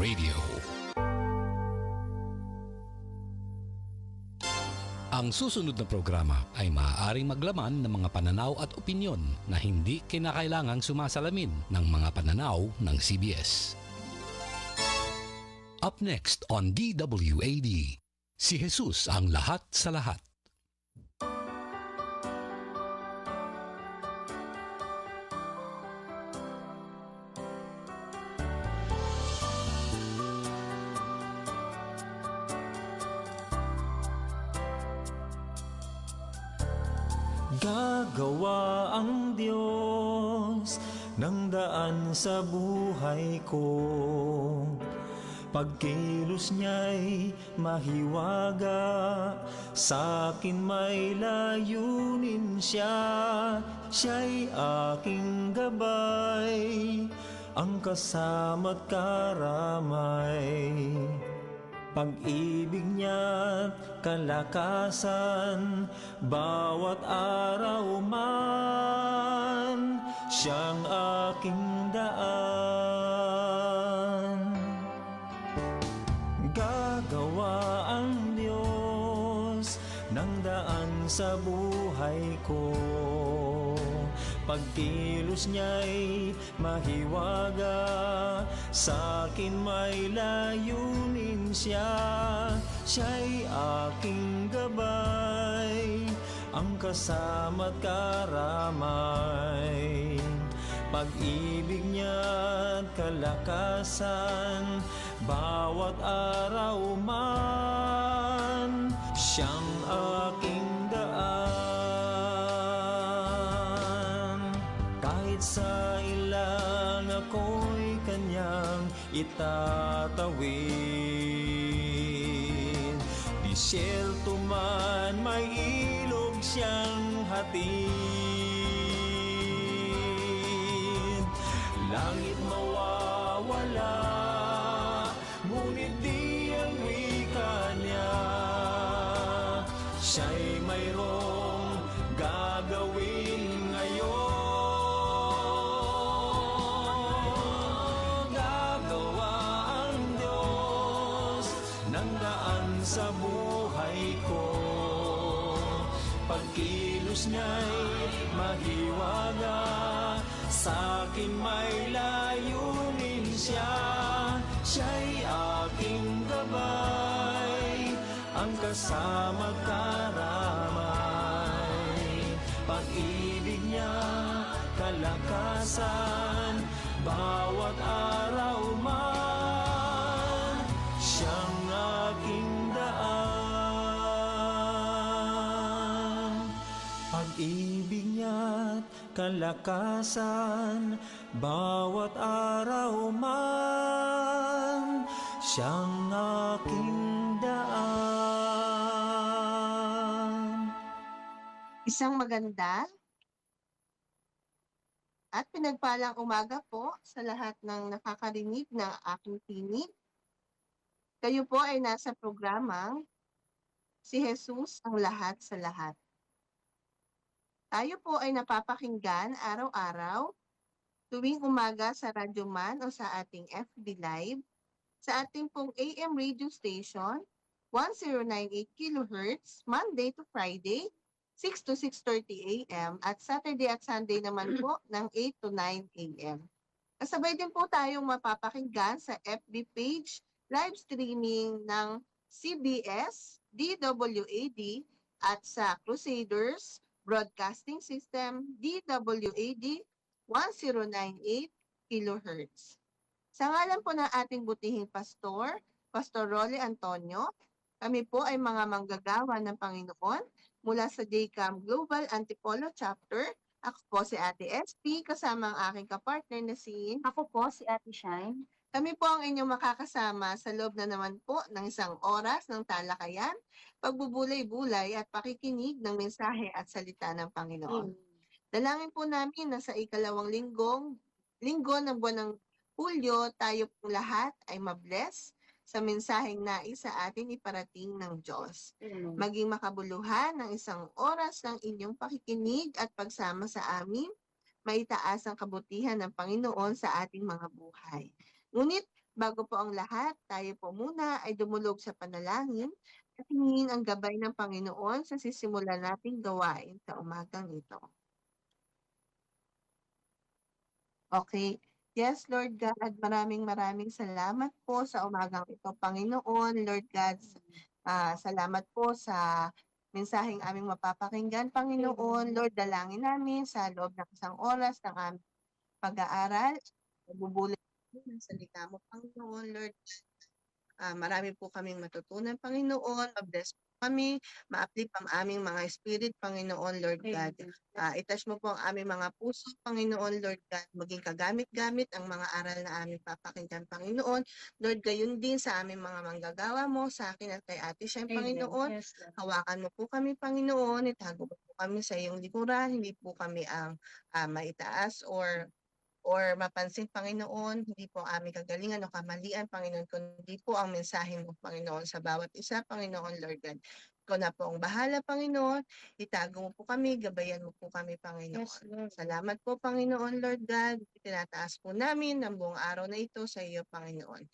Radio. Ang susunod na programa ay maaaring maglaman ng mga pananaw at opinyon na hindi kinakailangang sumasalamin ng mga pananaw ng CBS. Up next on DWAD, si Jesus ang lahat sa lahat. Gagawa ang Diyos ng daan sa buhay ko. Pagkilos niya'y mahiwaga, sa akin may layunin siya. Siya'y aking gabay, ang kasama't karamay. Pag-ibig niya't kalakasan, bawat araw man, siyang aking daan. Gagawa ang Diyos ng daan sa buhay ko. Pagkilos niya'y mahiwaga, sa akin may layunin siya. Siya'y aking gabay, ang kasama't karamay. Pag-ibig niya't kalakasan, bawat araw man, siyang aking daan. Kahit sa ilang ako'y kanyang itatawid, disyerto man may ilog siyang hatid. Langit mawawala, ngunit di ang wika niya. Siya'y mayroong gagawin ngayon. Gagawa ang Diyos ng daan sa buhay ko. Pagkilos niya'y mahiwaga, sa akin may layunin siya. Siya'y aking gabay, ang kasama't karamay. Pag-ibig niya kalakasan, bawat araw man, siyang aking daan. Pag-ibig niya't kalakasan, bawat araw man, siyang aking daan. Isang maganda at pinagpalang umaga po sa lahat ng nakakarinig ng aking tinig. Kayo po ay nasa programang Si Jesus ang lahat sa lahat. Tayo po ay napapakinggan araw-araw tuwing umaga sa Radyo Man o sa ating FB Live, sa ating pong AM radio station, 1098 kHz, Monday to Friday, 6 to 6:30 AM, at Saturday at Sunday naman po ng 8 to 9 AM. Kasabay din po tayong mapapakinggan sa FB page, live streaming ng CBS, DWAD, at sa Crusaders Broadcasting System, DWAD 1098 kHz. Sa ngalan po ng ating butihing pastor, Pastor Rolly Antonio, kami po ay mga manggagawa ng Panginoon mula sa JCAM Global Antipolo Chapter. Ako po si Ate SP, kasama ang aking kapartner na si... Ako po si Ate Shine. Kami po ang inyong makakasama sa loob na naman po ng isang oras ng talakayan, pagbubulay-bulay at pakikinig ng mensahe at salita ng Panginoon. Dalangin po namin na sa ikalawang linggo ng buwan ng Hulyo, tayo pong lahat ay mabless sa mensaheng nais sa atin iparating ng Diyos. Maging makabuluhan ng isang oras ng inyong pakikinig at pagsama sa amin, maitaas ang kabutihan ng Panginoon sa ating mga buhay. Ngunit Bago po ang lahat, tayo po muna ay dumulog sa panalangin at hingin ang gabay ng Panginoon sa sisimulan nating gawain sa umagang ito. Okay. Yes, Lord God, maraming salamat po sa umagang ito, Panginoon. Lord God, salamat po sa mensaheng aming mapapakinggan, Panginoon. Lord, dalangin namin sa loob ng isang oras ng aming pag-aaral, magbubulay ng salita mo, Panginoon. Lord, marami po kaming matutunan, Panginoon. Ma-bless po kami, ma-uplift ang aming mga spirit, Panginoon, Lord God. I-touch mo po ang aming mga puso, Panginoon, Lord God. Maging kagamit-gamit ang mga aral na aming papakinggan, Panginoon. Lord, gayon din sa aming mga manggagawa mo, sa akin at kay Ate Shem, Panginoon. Yes, Lord. Hawakan mo po kami, Panginoon. Itago mo po kami sa iyong likuran. Hindi po kami ang maitaas or mapansin, Panginoon, hindi po ang aming kagalingan o kamalian, Panginoon, kundi po ang mensahe mo, Panginoon, sa bawat isa, Panginoon, Lord God. Ikaw na po ang bahala, Panginoon. Itago mo po kami, gabayan mo po kami, Panginoon. Yes, Lord. Salamat po, Panginoon, Lord God. Tinataas po namin ng buong araw na ito sa iyo, Panginoon.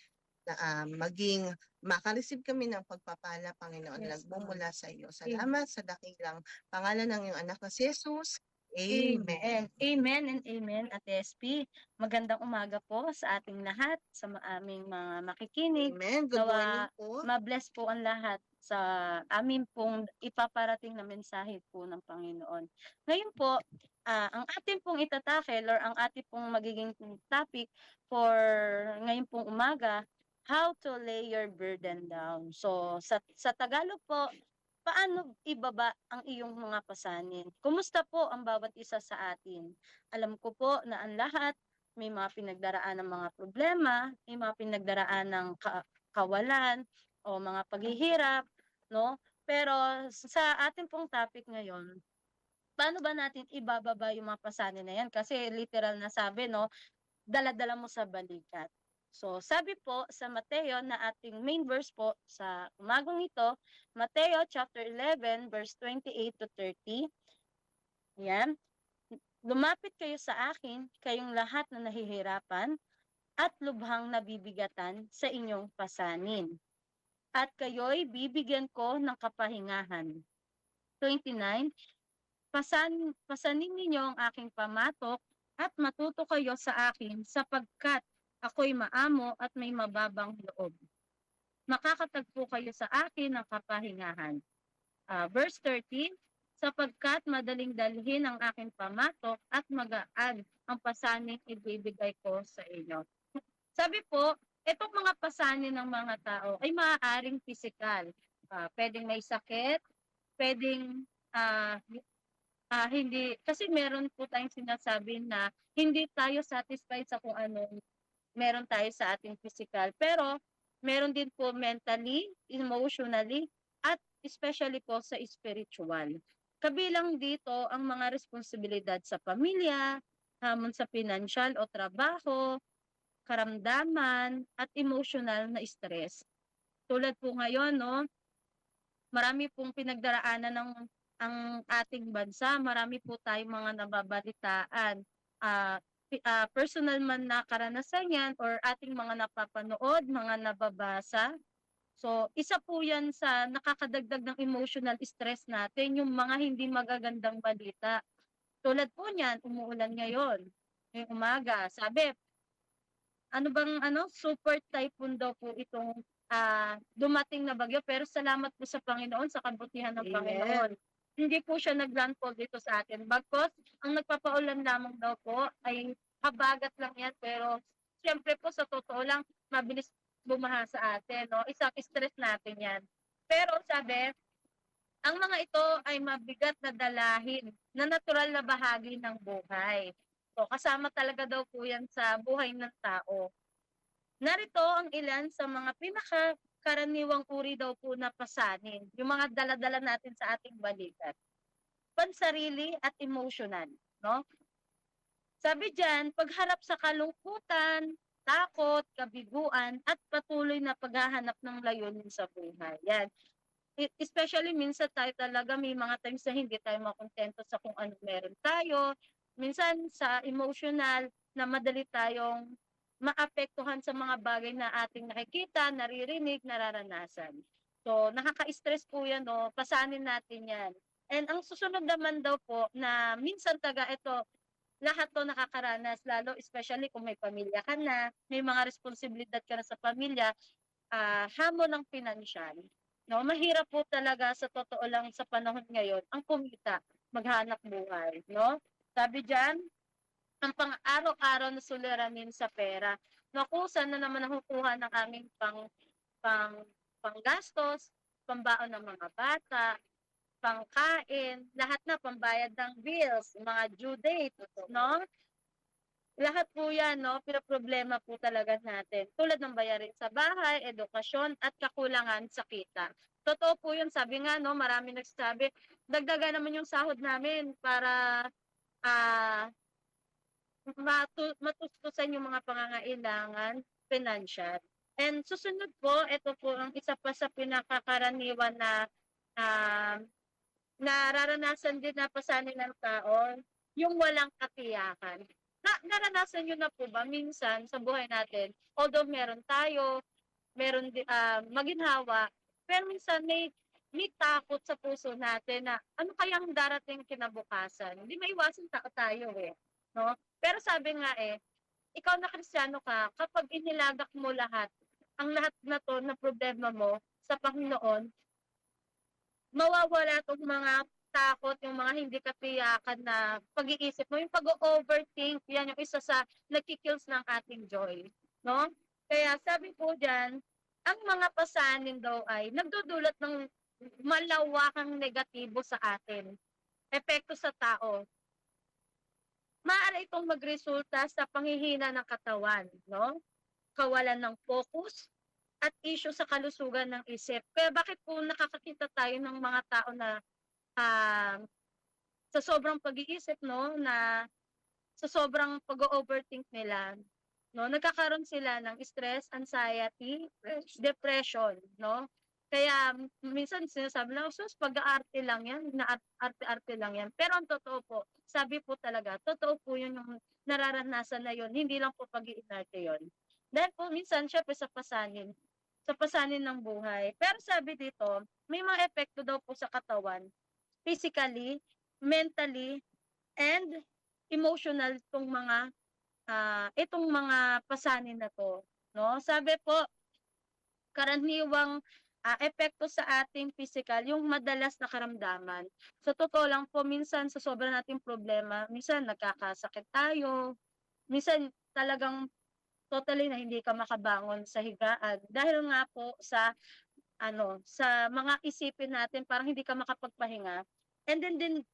Na maging makareceive kami ng pagpapala, Panginoon, Yes, nagbumula sa iyo. Salamat sa dakilang pangalan ng iyong anak na si Jesus. Amen. Amen. Amen and amen, Ate SP. Magandang umaga po sa ating lahat, sa aming mga makikinig. Amen. Good morning po. Ma-bless po ang lahat sa amin pong ipaparating na mensahe po ng Panginoon. Ngayon po, ang ating pong itatakel or ang ating pong magiging topic for ngayon pong umaga, how to lay your burden down. So, sa Tagalog po, paano ibaba ang iyong mga pasanin? Kumusta po ang bawat isa sa atin? Alam ko po na ang lahat may mga pinagdaraan ng mga problema, may mga pinagdaraan ng kawalan o mga paghihirap, no? Pero sa ating pong topic ngayon, paano ba natin ibababa yung mga pasanin na yan? Kasi literal na sabi, no, dala-dala mo sa balikat. So, sabi po sa Mateo na ating main verse po sa umagang ito, Mateo chapter 11 verse 28 to 30. Yan. Lumapit kayo sa akin, kayong lahat na nahihirapan at lubhang nabibigatan sa inyong pasanin. At kayo'y bibigyan ko ng kapahingahan. 29. Pasanin ninyo ang aking pamatok at matuto kayo sa akin sapagkat ako'y maamo at may mababang loob. Makakatagpo kayo sa akin ng kapahingahan. Verse 13, sapagkat madaling dalhin ang aking pamatok at magaan ang pasaning ibibigay ko sa inyo. Sabi po, itong mga pasanin ng mga tao ay maaaring pisikal. Pwedeng may sakit, pwedeng hindi, kasi meron po tayong sinasabi na hindi tayo satisfied sa kung ano meron tayo sa ating physical. Pero meron din po mentally, emotionally, at especially po sa spiritual. Kabilang dito ang mga responsibilidad sa pamilya, hamon sa financial o trabaho, karamdaman, at emotional na stress. Tulad po ngayon, no, marami pong pinagdaraanan ng ang ating bansa, marami po tayong mga nababalitaan. Personal man na karanasan yan or ating mga napapanood, mga nababasa. So, isa po yan sa nakakadagdag ng emotional stress natin, yung mga hindi magagandang balita. Tulad po niyan, umuulan ngayon, ngayong umaga. Sabi, super typhoon daw po itong dumating na bagyo, pero salamat po sa Panginoon, sa kabutihan ng Amen. Panginoon. Hindi po siya nag-landfall dito sa atin. Bagkos, ang nagpapaulan lamang daw po ay habagat lang yan, pero siyempre po sa totoo lang, mabilis bumaha sa atin. No? Isang stress natin yan. Pero sabi, ang mga ito ay mabigat na dalahin na natural na bahagi ng buhay. So, kasama talaga daw po yan sa buhay ng tao. Narito ang ilan sa mga pinakakaraniwang uri daw po na pasanin, yung mga dala-dala natin sa ating balikat. Pansarili at emotional, no? Sabi diyan, pagharap sa kalungkutan, takot, kabiguan, at patuloy na paghahanap ng layunin sa buhay. Yan. Especially minsan tayo talaga may mga times na hindi tayo makontento sa kung ano meron tayo. Minsan sa emotional na madali tayong maapektuhan sa mga bagay na ating nakikita, naririnig, nararanasan. So, nakaka-stress po yan, no? Pasanin natin yan. And ang susunod naman daw po na minsan ito, lahat 'to nakakaranas lalo especially kung may pamilya ka na, may mga responsibilidad ka na sa pamilya, hamon ng pinansiyal, 'no? Mahirap po talaga sa totoo lang sa panahon ngayon ang kumita, maghanap buhay, 'no? Sabi diyan, ang pang-araw-araw na suliranin sa pera. Naku, saan na naman nakukuha ng aming pang panggastos, pambaon ng mga bata, pangkain, lahat na pambayad ng bills, mga due date, 'no? Lahat po 'yan 'no, pinoproblema po talaga natin. Tulad ng bayarin sa bahay, edukasyon at kakulangan sa kita. Totoo po 'yun, sabi nga 'no, maraming nagsasabi, dagdagan naman 'yung sahod namin para, ah, matustusan 'yung mga pangangailangan pinansiyal. And susunod po, ito po ang isa pa sa pinakakaraniwan na, ah, nararanasan din na pasanin ng tao, yung walang katiyakan. Naranasan niyo na po ba minsan sa buhay natin, although meron tayo, maginhawa, pero minsan may takot sa puso natin na ano kayang darating kinabukasan? Hindi maiwasan tayo eh, 'no? Pero sabi nga eh, ikaw na Kristiyano ka, kapag inilagak mo lahat, ang lahat na 'to na problema mo sa Panginoon, mawawala 'tong mga takot, yung mga hindi katiyakan na pag-iisip mo, yung pag-o-overthink, yan yung isa sa nagki-kills ng ating joy, 'no? Kaya sabi po diyan, ang mga pasanin daw ay nagdudulot ng malawakang negatibo sa atin, epekto sa tao. Maaari itong magresulta sa panghihina ng katawan, 'no? Kawalan ng focus at issue sa kalusugan ng isip. Kaya bakit po nakakakita tayo ng mga tao na ah, sa sobrang pag-iisip 'no, na sa sobrang pag-o-overthink nila 'no, nagkakaroon sila ng stress, anxiety, depression 'no. Kaya minsan sinasabi nila, "Sus pag-aarte lang 'yan, arte-arte lang 'yan." Pero ang totoo po, sabi po talaga, totoo po 'yun yung nararanasan na 'yun, hindi lang po pag-iinarte 'yun. Dahil po minsan siyempre sa pasanin ng buhay. Pero sabi dito, may mga epekto daw po sa katawan, physically, mentally, and emotional 'tong mga pasanin na 'to, 'no. Sabi po, karaniwang, epekto sa ating pisikal yung madalas na karamdaman. Sa totoo lang po minsan sa sobra nating problema, minsan nagkakasakit tayo, minsan talagang totally na hindi ka makabangon sa higaan dahil nga po sa mga isipin natin parang hindi ka makapagpahinga. And then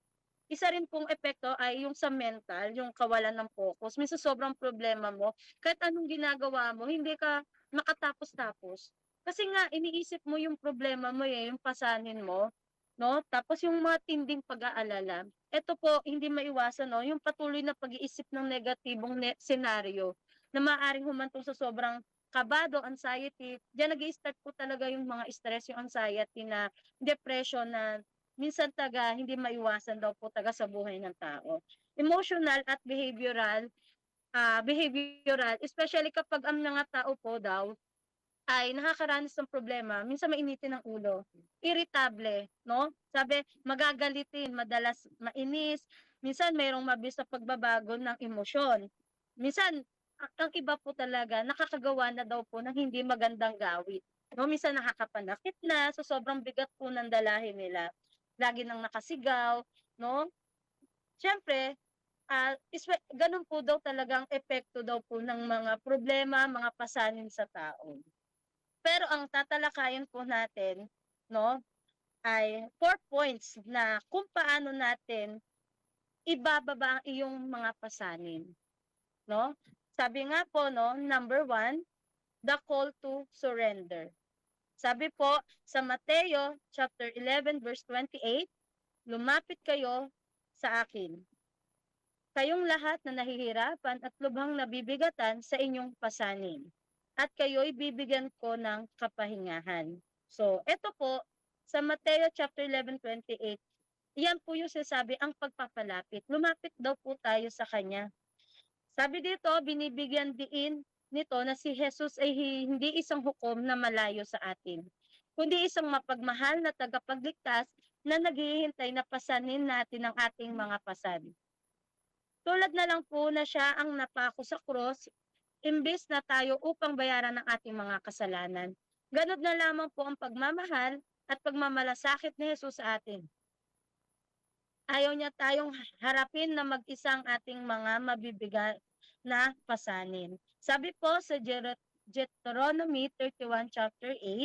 isa rin pong epekto ay yung sa mental, yung kawalan ng focus. Minsan sobrang problema mo, kahit anong ginagawa mo hindi ka makatapos-tapos. Kasi nga iniisip mo yung problema mo, yung pasanin mo, 'no? Tapos yung mga tinding pag-aalala. Eto po hindi maiwasan 'no, yung patuloy na pag-iisip ng negatibong senaryo na maaaring humantong sa sobrang kabado, anxiety. Diyan nag-i-start po talaga yung mga stress, yung anxiety na depression na minsan hindi maiwasan daw po sa buhay ng tao. Emotional at behavioral especially kapag ang mga tao po daw ay nakakaranas ng problema, minsan mainitin ang ulo, iritable, 'no? Sabi magagalitin, madalas mainis, minsan mayroong mabilis na pagbabago ng emosyon. Minsan ang iba po talaga nakakagawa na daw po ng hindi magandang gawi, 'no? Minsan nakakapanakit na sa sobrang bigat po ng dalahin nila. Lagi nang nakasigaw, 'no? Siyempre, gano'n po daw talagang epekto daw po ng mga problema, mga pasanin sa tao. Pero ang tatalakayin po natin 'no, ay 4 points na kung paano natin ibababa ang iyong mga pasanin 'no. Sabi nga po 'no, number 1, the call to surrender. Sabi po sa Mateo chapter 11 verse 28, "Lumapit kayo sa akin, kayong lahat na nahihirapan at lubhang nabibigatan sa inyong pasanin, at kayo'y bibigyan ko ng kapahingahan." So, eto po, sa Mateo chapter 11:28, iyan po yung sinasabi ang pagpapalapit. Lumapit daw po tayo sa Kanya. Sabi dito, binibigyan diin nito na si Jesus ay hindi isang hukom na malayo sa atin, kundi isang mapagmahal na tagapagligtas na naghihintay na pasanin natin ang ating mga pasad. Tulad na lang po na siya ang napako sa krus, imbes na tayo upang bayaran ang ating mga kasalanan. Ganun na lamang po ang pagmamahal at pagmamalasakit ni Jesus sa atin. Ayaw niya tayong harapin na mag-isa ang ating mga mabibigat na pasanin. Sabi po sa Deuteronomy 31 chapter 8,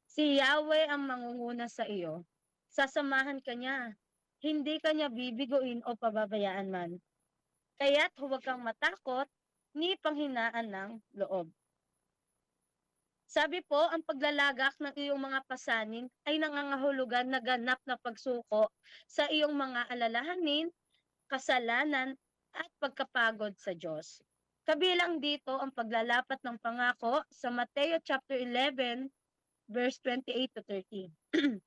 si Yahweh ang mangunguna sa iyo. Sasamahan ka niya. Hindi ka niya bibiguin o pababayaan man. Kaya't huwag kang matakot ni panghinaan ng loob. Sabi po, ang paglalagak ng iyong mga pasanin ay nangangahulugan na ganap na pagsuko sa iyong mga alalahanin, kasalanan, at pagkapagod sa Diyos. Kabilang dito ang paglalapat ng pangako sa Mateo chapter 11, verse 28 to 30.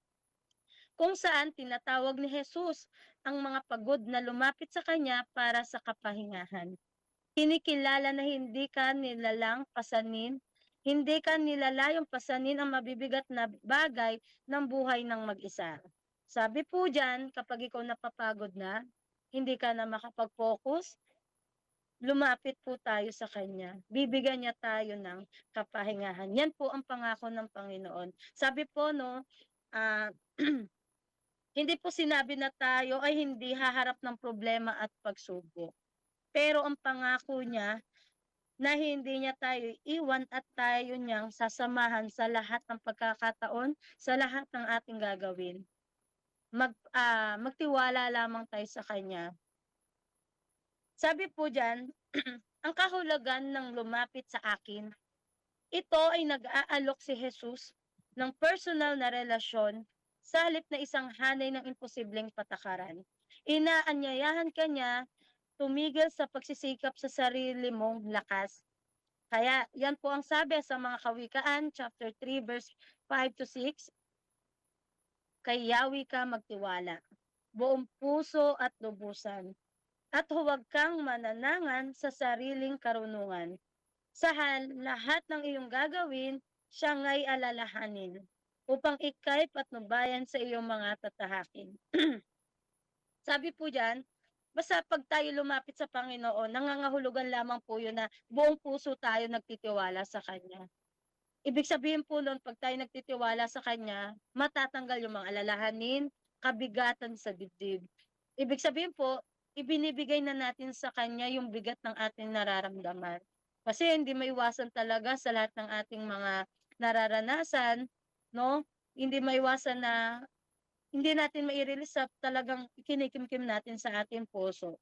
Kung saan tinatawag ni Jesus ang mga pagod na lumapit sa Kanya para sa kapahingahan. Kinikilala na hindi ka nilalang pasanin, hindi ka nilalayong pasanin ang mabibigat na bagay ng buhay ng mag-isa. Sabi po dyan, kapag ikaw napapagod na, hindi ka na makapag-focus, lumapit po tayo sa Kanya. Bibigyan niya tayo ng kapahingahan. Yan po ang pangako ng Panginoon. Sabi po, no, hindi po sinabi na tayo ay hindi haharap ng problema at pagsubok. Pero ang pangako niya na hindi niya tayo iwan at tayo niyang sasamahan sa lahat ng pagkakataon, sa lahat ng ating gagawin. Magtiwala lamang tayo sa Kanya. Sabi po dyan, ang kahulugan ng lumapit sa akin, ito ay nag-aalok si Jesus ng personal na relasyon sa halip na isang hanay ng imposibleng patakaran. Inaanyayahan ka niya tumigil sa pagsisikap sa sarili mong lakas. Kaya yan po ang sabi sa mga Kawikaan, chapter 3, verse 5 to 6. Kay Yahweh ka magtiwala, buong puso at lubusan, at huwag kang mananangan sa sariling karunungan. Sa lahat ng iyong gagawin, siya nga'y alalahanin, upang ikay patnubayan sa iyong mga tatahakin. Sabi po dyan, basta pag tayo lumapit sa Panginoon, nangangahulugan lamang po yun na buong puso tayo nagtitiwala sa Kanya. Ibig sabihin po nun, pag tayo nagtitiwala sa Kanya, matatanggal yung mga alalahanin, kabigatan sa dibdib. Ibig sabihin po, ibinibigay na natin sa Kanya yung bigat ng ating nararamdaman. Kasi hindi maiwasan talaga sa lahat ng ating mga nararanasan, no? Hindi maiwasan na hindi natin mai-release sa talagang kinikimkim natin sa ating puso.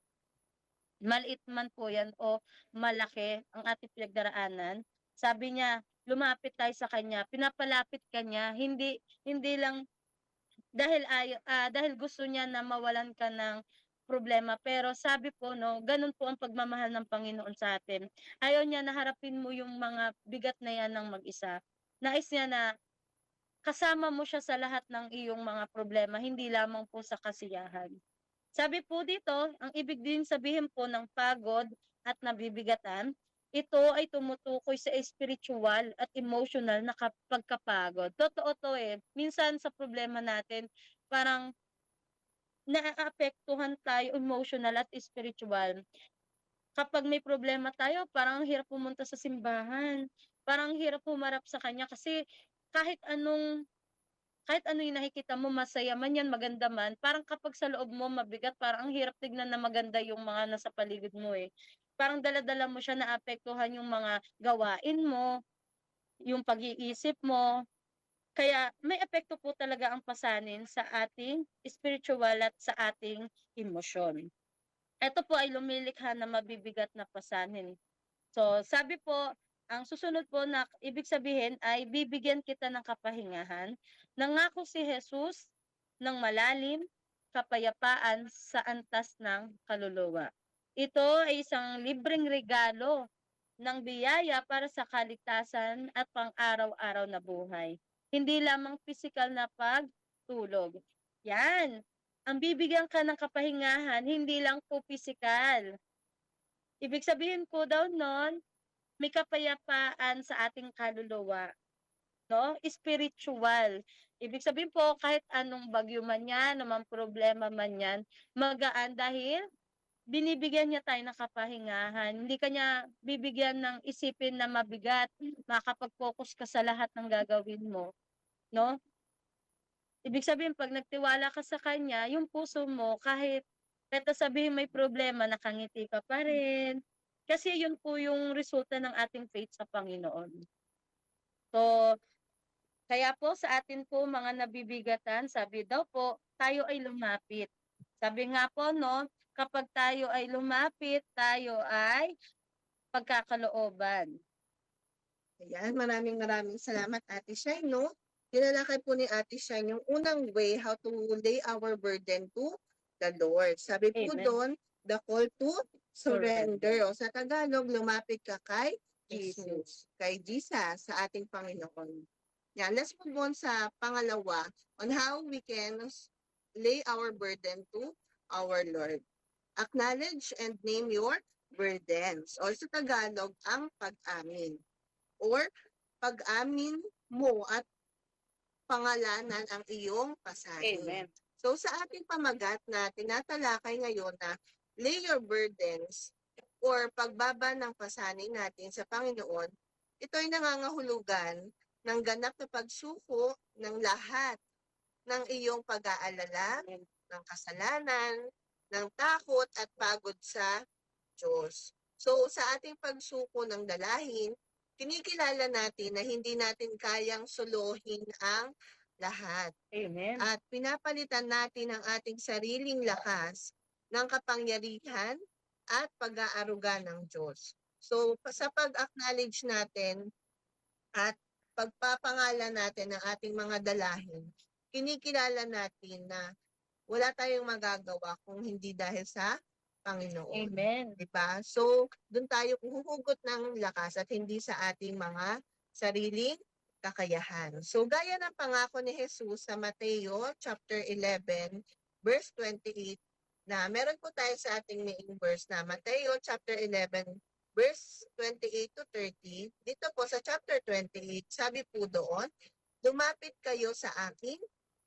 Maliit man po yan o malaki ang ating pinagdaraanan. Sabi niya, lumapit tayo sa Kanya, pinapalapit ka niya, hindi lang dahil gusto niya na mawalan ka ng problema, pero sabi po, no, ganun po ang pagmamahal ng Panginoon sa atin. Ayaw niya na harapin mo yung mga bigat na yan ng mag-isa. Nais niya na kasama mo siya sa lahat ng iyong mga problema, hindi lamang po sa kasiyahan. Sabi po dito, ang ibig din sabihin po ng pagod at nabibigatan, ito ay tumutukoy sa spiritual at emotional na pagkapagod. Totoo to eh. Minsan sa problema natin, parang naaapektuhan tayo emotional at spiritual. Kapag may problema tayo, parang hirap pumunta sa simbahan. Parang hirap humarap sa Kanya kasi kahit ano yung nakikita mo, masaya man yan, maganda man, parang kapag sa loob mo mabigat, parang ang hirap tignan na maganda yung mga nasa paligid mo eh. Parang dala-dala mo siya, naapektuhan yung mga gawain mo, yung pag-iisip mo. Kaya may epekto po talaga ang pasanin sa ating spiritual at sa ating emosyon. Ito po ay lumilikha na mabibigat na pasanin. So, sabi po, ang susunod po na ibig sabihin ay bibigyan kita ng kapahingahan. Nangako si Jesus ng malalim, kapayapaan sa antas ng kaluluwa. Ito ay isang libreng regalo ng biyaya para sa kaligtasan at pang-araw-araw na buhay. Hindi lamang pisikal na pagtulog. Yan. Ang bibigyan ka ng kapahingahan, hindi lang po pisikal. Ibig sabihin po daw nun, may kapayapaan sa ating kaluluwa, no? Spiritual. Ibig sabihin po, kahit anong bagyo man yan, anumang problema man yan, magaan dahil binibigyan niya tayo ng kapahingahan. Hindi ka niya bibigyan ng isipin na mabigat, makakapag-focus ka sa lahat ng gagawin mo, no? Ibig sabihin 'pag nagtiwala ka sa kanya, yung puso mo kahit na sabihin may problema, nakangiti ka pa rin. Kasi yun po yung resulta ng ating faith sa Panginoon. So, kaya po sa atin po mga nabibigatan, sabi daw po, tayo ay lumapit. Sabi nga po 'no, kapag tayo ay lumapit, tayo ay pagkakalooban. Ayan, maraming salamat Ate Shine, no? Tinalakay po ni Ate Shine yung unang way how to lay our burden to the Lord. Sabi po Amen. doon, the call to surrender. O sa Tagalog, lumapit ka kay Jesus. kay Jesus, sa ating Panginoon. Yan, let's move on sa pangalawa on how we can lay our burden to our Lord. Acknowledge and name your burdens. O sa Tagalog, ang pag-amin or pag-amin mo at pangalanan ang iyong pasanin. Amen. So sa ating pamagat na tinatalakay ngayon na lay your burdens or pagbaba ng pasanin natin sa Panginoon, ito ay nangangahulugan ng ganap na pagsuko ng lahat ng iyong pag-aalala, ng kasalanan, ng takot at pagod sa Diyos. So sa ating pagsuko ng dalahin, kinikilala natin na hindi natin kayang suluhin ang lahat. Amen. At pinapalitan natin ang ating sariling lakas ng kapangyarihan at pag-aaruga ng Diyos. So sa pag-acknowledge natin at pagpapangalan natin ng ating mga dalahin, kinikilala natin na wala tayong magagawa kung hindi dahil sa Panginoon. Amen. Diba? So, doon tayo huhugot ng lakas at hindi sa ating mga sariling kakayahan. So, gaya ng pangako ni Jesus sa Mateo chapter 11, verse 28, na meron po tayo sa ating main verse na Mateo chapter 11, verse 28 to 30. Dito po sa chapter 28, sabi po doon, lumapit kayo sa akin,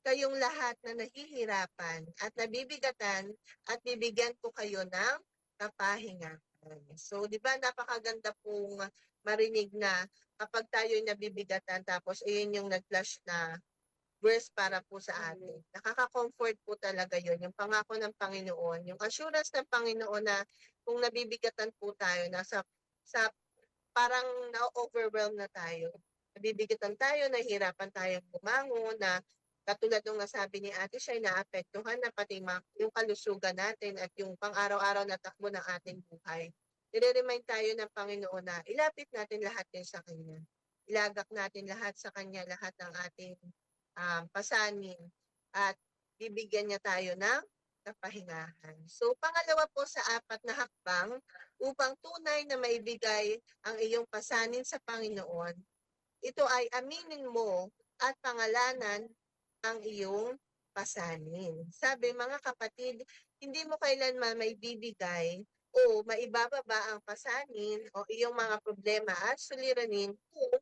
kayong lahat na nahihirapan at nabibigatan at bibigyan ko kayo ng kapahingahan. So, di ba napakaganda pong marinig na kapag tayo'y nabibigatan tapos ayun yung nag-flash na verse para po sa atin. Nakaka-comfort po talaga yun, yung pangako ng Panginoon, yung assurance ng Panginoon na kung nabibigatan po tayo, sa parang na-overwhelm na tayo. Nabibigatan tayo, nahihirapan tayong bumangon, na katulad ng nasabi ni Ate Shai, naapektuhan na pati yung kalusugan natin at yung pang-araw-araw na takbo ng ating buhay. Nire-remind tayo ng Panginoon na ilapit natin lahat din sa Kanya. Ilagak natin lahat sa Kanya, lahat ng ating pasanin at bibigyan niya tayo ng kapahingahan. So, pangalawa po sa apat na hakbang upang tunay na maibigay ang iyong pasanin sa Panginoon, ito ay aminin mo at pangalanan ang iyong pasanin. Sabi, mga kapatid, hindi mo kailanman maibibigay o maibababa ang pasanin o iyong mga problema at suliranin kung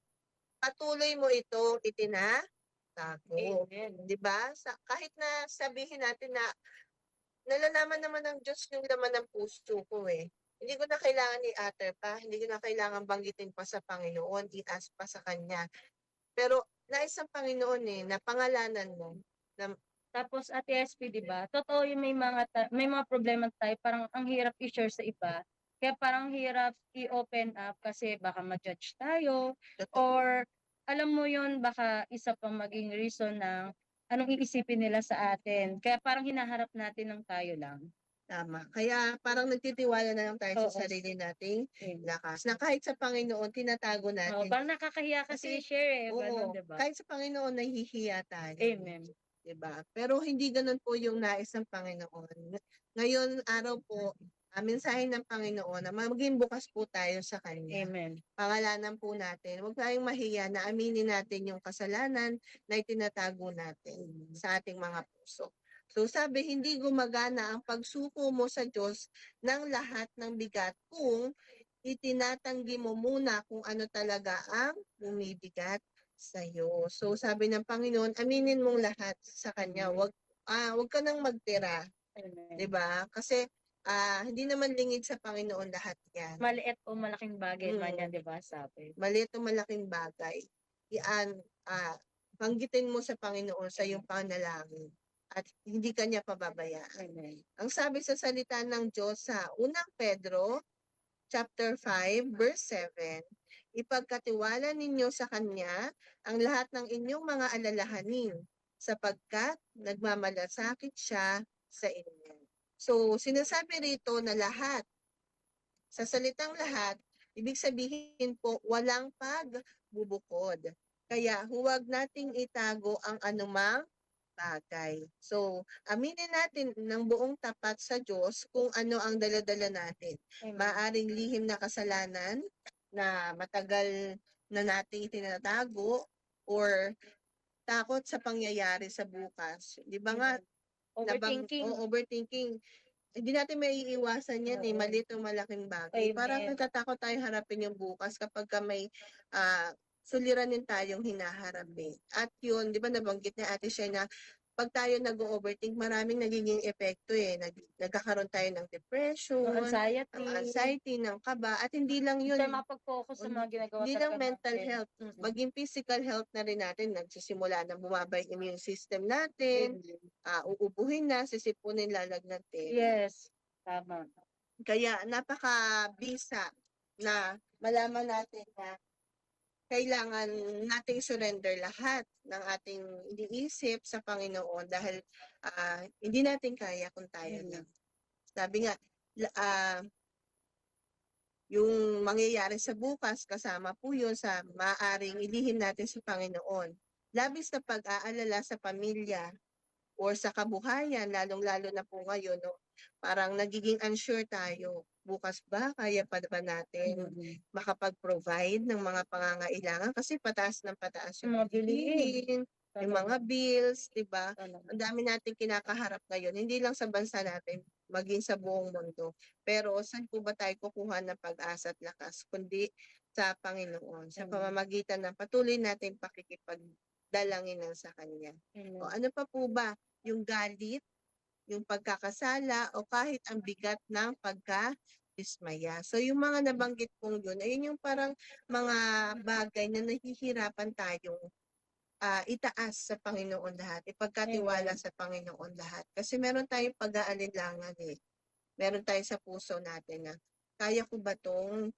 patuloy mo ito itinatago. Diba? Kahit na sabihin natin na nalalaman naman ng Diyos yung laman ng puso ko eh. Hindi ko na kailangan i-utter pa, hindi ko na kailangan banggitin pa sa Panginoon, i-ask pa sa Kanya. Pero nais ng Panginoon na pangalanan mo. Tapos Ate SP, 'di ba? Totoo yung may mga problema tayo, parang ang hirap i-share sa iba. Kaya parang hirap i-open up kasi baka ma-judge tayo or alam mo yun, baka isa pang maging reason ng anong iisipin nila sa atin. Kaya parang hinaharap natin ng tayo lang. Tama. Kaya parang nagtitiwala na lang tayo Oo. sa sarili nating lakas. Na kahit sa Panginoon, tinatago Oo, natin. parang nakakahiya kasi Kasi, i-share Oo, diba? kahit sa Panginoon, nahihiya tayo. Amen. Diba? Pero hindi ganun po yung nais ng Panginoon. Ngayon, araw po, mensahe ng Panginoon na maging bukas po tayo sa Kanya. Amen. Pangalanan po natin. Huwag tayong mahiya na aminin natin yung kasalanan na itinatago natin sa ating mga puso. So sabi, hindi gumagana ang pagsuko mo sa Diyos ng lahat ng bigat kung itinatanggi mo muna kung ano talaga ang bumibigat sa'yo. So sabi ng Panginoon, aminin mong lahat sa Kanya. Wag ka nang magtira, Amen. 'di ba? Kasi hindi naman lingid sa Panginoon lahat 'yan. Maliit o malaking bagay man Mm. yan, 'di ba, sabi? Maliit o malaking bagay, ian banggitin mo sa Panginoon sa iyong panalangin at hindi ka niya pababayaan. Amen. Ang sabi sa salita ng Diyos sa unang Pedro chapter 5 verse 7, ipagkatiwala ninyo sa Kanya ang lahat ng inyong mga alalahanin sapagkat nagmamalasakit siya sa inyo. So, sinasabi rito na lahat, sa salitang lahat, ibig sabihin po walang pagbubukod. Kaya huwag nating itago ang anumang bagay. So, aminin natin ng buong tapat sa Diyos kung ano ang daladala natin. Amen. Maaring lihim na kasalanan na matagal na nating itinatago or takot sa pangyayari sa bukas. Di ba nga, Overthinking. overthinking, hindi natin maiiwasan yan Oo. maliit o malaking bagay. Amen. Parang natatakot tayo harapin yung bukas kapag may suliranin tayong hinaharap eh. At yun, di ba nabanggit ni Ate Shai na pag tayo nag-overthink, maraming nagiging epekto eh. Nagkakaroon tayo ng depression, Anxiety. ng anxiety, ng kaba. At hindi lang Hindi yun, tayo mapag-focus sa mga ginagawa hindi lang talaga mental natin. health, Mm-mm. maging physical health na rin natin. Nagsisimula na bumaba yung immune system natin, uubuhin na, sisipunin, lalagnatin. Yes, tama. Kaya napaka-bisa na malaman natin na kailangan nating surrender lahat ng ating iniisip sa Panginoon dahil hindi natin kaya kung tayo lang. Sabi nga, yung mangyayari sa bukas, kasama po yun sa maaring ilihim natin sa Panginoon. Labis na pag-aalala sa pamilya or sa kabuhayan, lalong-lalo na po ngayon, no? Parang nagiging unsure tayo. Bukas ba, kaya pa ba natin makapag-provide ng mga pangangailangan? Kasi pataas ng pataas yung Mga bilihin. bilihin, yung mga bills, di ba? Talaga. Ang dami nating kinakaharap ngayon, hindi lang sa bansa natin, maging sa buong mundo. Pero saan po ba tayo kukuha ng pag-asa at lakas? Kundi sa Panginoon, sa pamamagitan ng patuloy nating pakikipagdalanginan sa Kanya. O ano pa po ba? Yung galit, yung pagkakasala, o kahit ang bigat ng pagkadismaya. So yung mga nabanggit pong yun, ayun yung parang mga bagay na nahihirapan tayong itaas sa Panginoon lahat, ipagkatiwala sa Panginoon lahat. Kasi meron tayong pag-aalinlangan eh. Meron tayo sa puso natin na kaya ko ba itong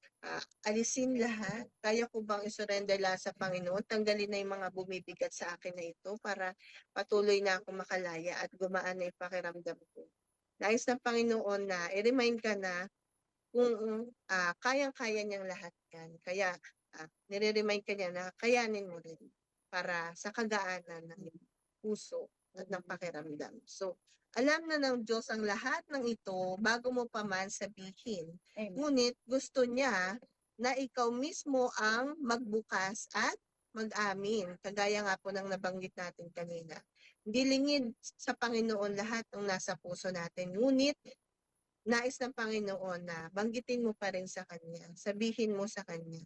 alisin lahat? Kaya ko bang isurrender lahat sa Panginoon? Tanggalin na yung mga bumibigat sa akin na ito para patuloy na ako makalaya at gumaan na yung pakiramdam ko. Nais ng Panginoon na i-remind ka na kung kayang-kaya niyang lahat yan. Kaya nire-remind ka niya na kayanin mo rin para sa kagaanan ng puso at ng pakiramdam. So, alam na ng Diyos ang lahat ng ito bago mo pa man sabihin. Ngunit gusto niya na ikaw mismo ang magbukas at mag-amin. Kagaya nga po ng nabanggit natin kanina. Hindi lingid sa Panginoon lahat ng nasa puso natin. Ngunit nais ng Panginoon na banggitin mo pa rin sa Kanya. Sabihin mo sa Kanya.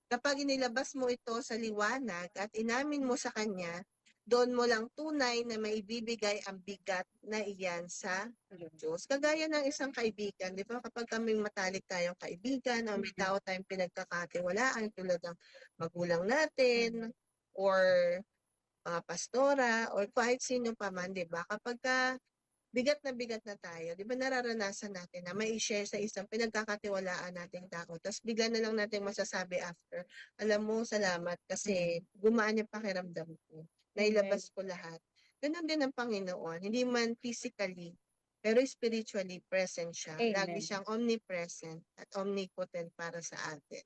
Kapag inilabas mo ito sa liwanag at inamin mo sa Kanya, doon mo lang tunay na maibibigay ang bigat na iyan sa Diyos. Kagaya ng isang kaibigan, di ba? Kapag kaming matalik tayong kaibigan o may tao tayong pinagkakatiwalaan tulad ng magulang natin or mga pastora or kahit sino pa man, di ba? Kapag bigat na tayo, di ba nararanasan natin na may i-share sa isang pinagkakatiwalaan nating tao, tapos bigla na lang natin masasabi after, alam mo, salamat kasi gumaan yung pakiramdam ko. Nailabas ko lahat. Ganun din ang Panginoon. Hindi man physically, pero spiritually present siya. Amen. Lagi siyang omnipresent at omnipotent para sa atin.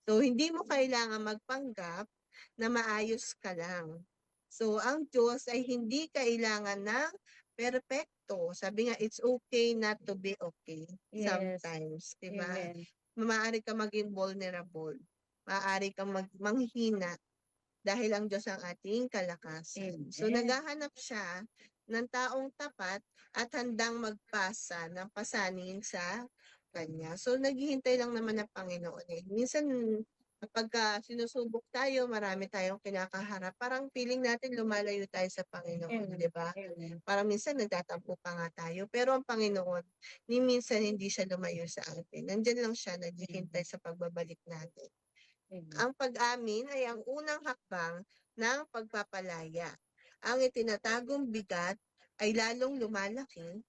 So, hindi mo kailangan magpanggap na maayos ka lang. So, ang Diyos ay hindi kailangan ng perfecto. Sabi nga, it's okay not to be okay. Yes. Sometimes, di ba? Amen. Maaari ka maging vulnerable. Maaari kang manghina dahil ang Diyos ang ating kalakasan. So, naghahanap siya ng taong tapat at handang magpasa ng pasanin sa Kanya. So, naghihintay lang naman ang Panginoon eh. Minsan, kapagka sinusubok tayo, marami tayong kinakaharap, parang feeling natin lumalayo tayo sa Panginoon, di ba? Parang minsan nagtatampo pa nga tayo. Pero ang Panginoon, ni minsan hindi siya lumayo sa atin. Nandyan lang siya, naghihintay sa pagbabalik natin. Ang pag-amin ay ang unang hakbang ng pagpapalaya. Ang itinatagong bigat ay lalong lumalaki.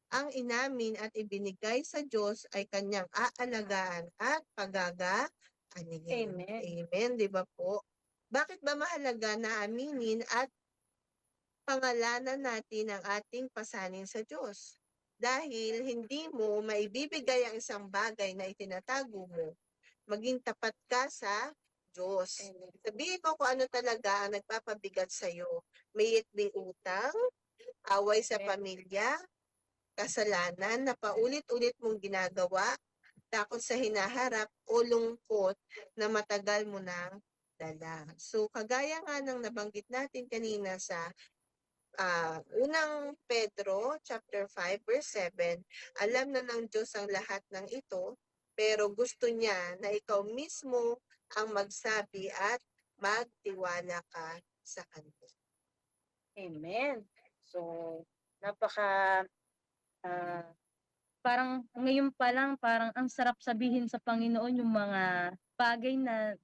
Ang inamin at ibinigay sa Diyos ay kanyang aalagaan at pagagaanihin. Amen. Amen, di ba po? Bakit ba mahalaga na aminin at pangalanan natin ang ating pasanin sa Diyos? Dahil hindi mo maibibigay ang isang bagay na itinatago mo. Maging tapat ka sa Diyos. Sabihin mo kung ano talaga ang nagpapabigat sa'yo. May utang, away sa pamilya, kasalanan na paulit-ulit mong ginagawa, takot sa hinaharap o lungkot na matagal mo nang dala. So, kagaya nga ng nabanggit natin kanina sa unang Pedro, chapter 5, verse 7, alam na ng Diyos ang lahat ng ito, pero gusto niya na ikaw mismo ang magsabi at magtiwala ka sa Kanya. Amen. So, napaka parang ngayon pa lang parang ang sarap sabihin sa Panginoon yung mga bagay na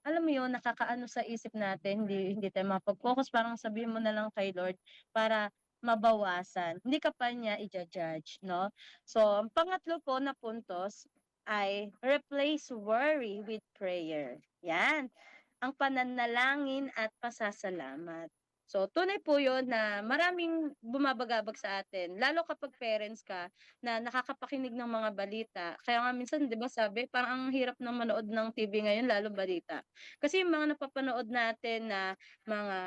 alam mo yun, nakakaano sa isip natin, hindi tayo mapag-focus, parang sabihin mo na lang kay Lord para mabawasan. Hindi ka pa niya i-judge, no? So, ang pangatlo po na puntos ay replace worry with prayer. Yan. Ang pananalangin at pasasalamat. So, tunay po yun na maraming bumabagabag sa atin. Lalo kapag parents ka na nakakapakinig ng mga balita. Kaya nga minsan, di ba sabi, parang ang hirap na manood ng TV ngayon, lalo balita. Kasi yung mga napapanood natin na mga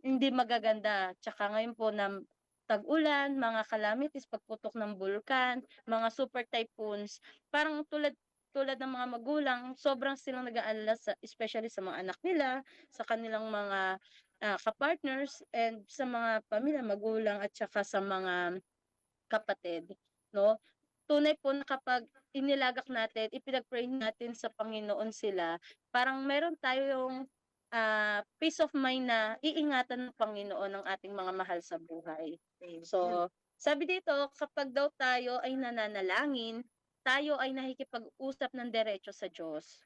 hindi magaganda, tsaka ngayon po na tag-ulan, mga calamities, pagputok ng bulkan, mga super typhoons, parang tulad tulad ng mga magulang, sobrang silang nag-aalala especially sa mga anak nila, sa kanilang mga ka-partners, and sa mga pamilya, magulang, at saka sa mga kapatid, no? Tunay po na kapag inilagak natin, ipinag-pray natin sa Panginoon sila, parang meron tayong peace of mind na iingatan ng Panginoon ang ating mga mahal sa buhay. So, sabi dito, kapag daw tayo ay nananalangin, tayo ay nakikipag-usap ng diretso sa Diyos.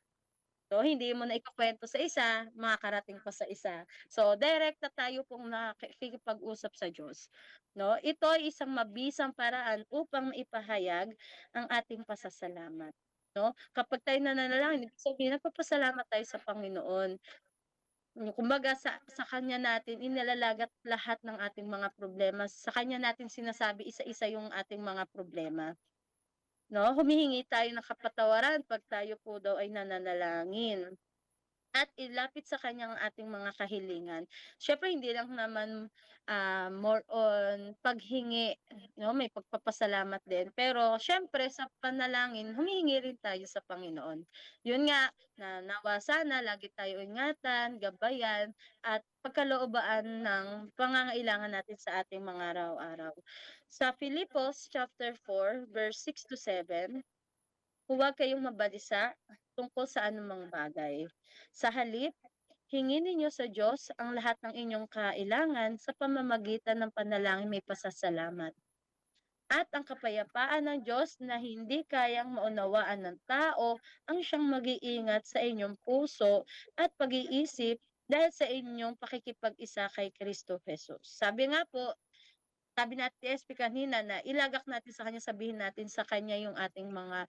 So, hindi mo na ikukuwento sa isa, makakarating pa sa isa. So, direkta tayo pong nakikipag-usap sa Diyos, 'no? Ito ay isang mabisang paraan upang maipahayag ang ating pasasalamat, 'no? Kapag tayo nananalangin, ibig sabihin nagpapasalamat tayo sa Panginoon. Kumbaga sa kanya natin inilalagat lahat ng ating mga problema, sa kanya natin sinasabi isa-isa yung ating mga problema. 'No, humihingi tayo ng kapatawaran 'pag tayo po daw ay nananalangin. At ilapit sa kanya ang ating mga kahilingan. Siyempre hindi lang naman, more on paghingi, 'no, may pagpapasalamat din. Pero siyempre sa panalangin humihingi rin tayo sa Panginoon. Yun nga, na nawa sana lagi tayo ingatan, gabayan, at pagkaloobaan ng pangangailangan natin sa ating mga araw-araw. Sa Filipos chapter 4 verse 6-7, huwag kayong mabalisa tungkol sa anumang bagay. Sa halip, hingin ninyo sa Diyos ang lahat ng inyong kailangan sa pamamagitan ng panalangin may pasasalamat. At ang kapayapaan ng Diyos na hindi kayang maunawaan ng tao ang siyang mag-iingat sa inyong puso at pag-iisip dahil sa inyong pakikipag-isa kay Kristo Jesus. Sabi natin SP kanina na ilagak natin sa kanya, sabihin natin sa kanya yung ating mga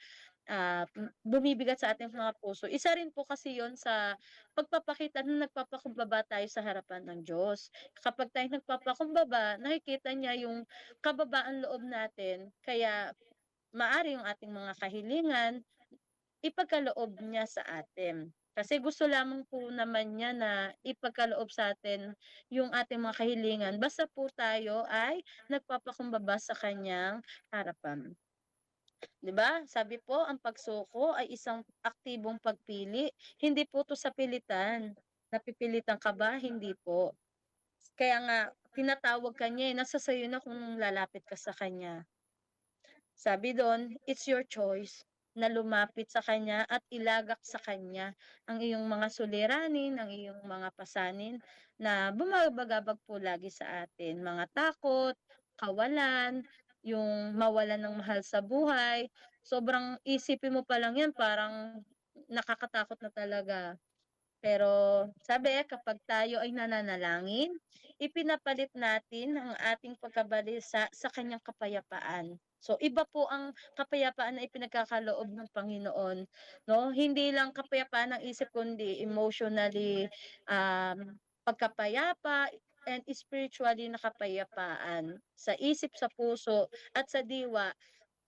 bumibigat sa ating mga puso. Isa rin po kasi yon sa pagpapakita na nagpapakumbaba tayo sa harapan ng Diyos. Kapag tayo nagpapakumbaba, nakikita niya yung kababaan loob natin, kaya maari yung ating mga kahilingan ipagkaloob niya sa atin. Kasi gusto lamang po naman niya na ipagkaloob sa atin yung ating mga kahilingan basta po tayo ay nagpapakumbaba sa kanyang harapan. 'Di ba? Sabi po, ang pagsuko ay isang aktibong pagpili, hindi po 'to sa pilitan. Napipilitan ka ba? Hindi po. Kaya nga tinatawag ka niya, nasa sa'yo na kung lalapit ka sa kanya. Sabi do'n, it's your choice na lumapit sa Kanya at ilagak sa Kanya ang iyong mga suliranin, ang iyong mga pasanin na bumabagabag po lagi sa atin. Mga takot, kawalan, yung mawalan ng mahal sa buhay. Sobrang isipin mo pa lang 'yan parang nakakatakot na talaga. Pero sabi kapag tayo ay nananalangin, ipinapalit natin ang ating pagkabalisa sa kanyang kapayapaan. So iba po ang kapayapaan na ipinagkakaloob ng Panginoon, 'no? Hindi lang kapayapaan ng isip kundi emotionally, pagkapayapa and spiritually na kapayapaan. Sa isip, sa puso at sa diwa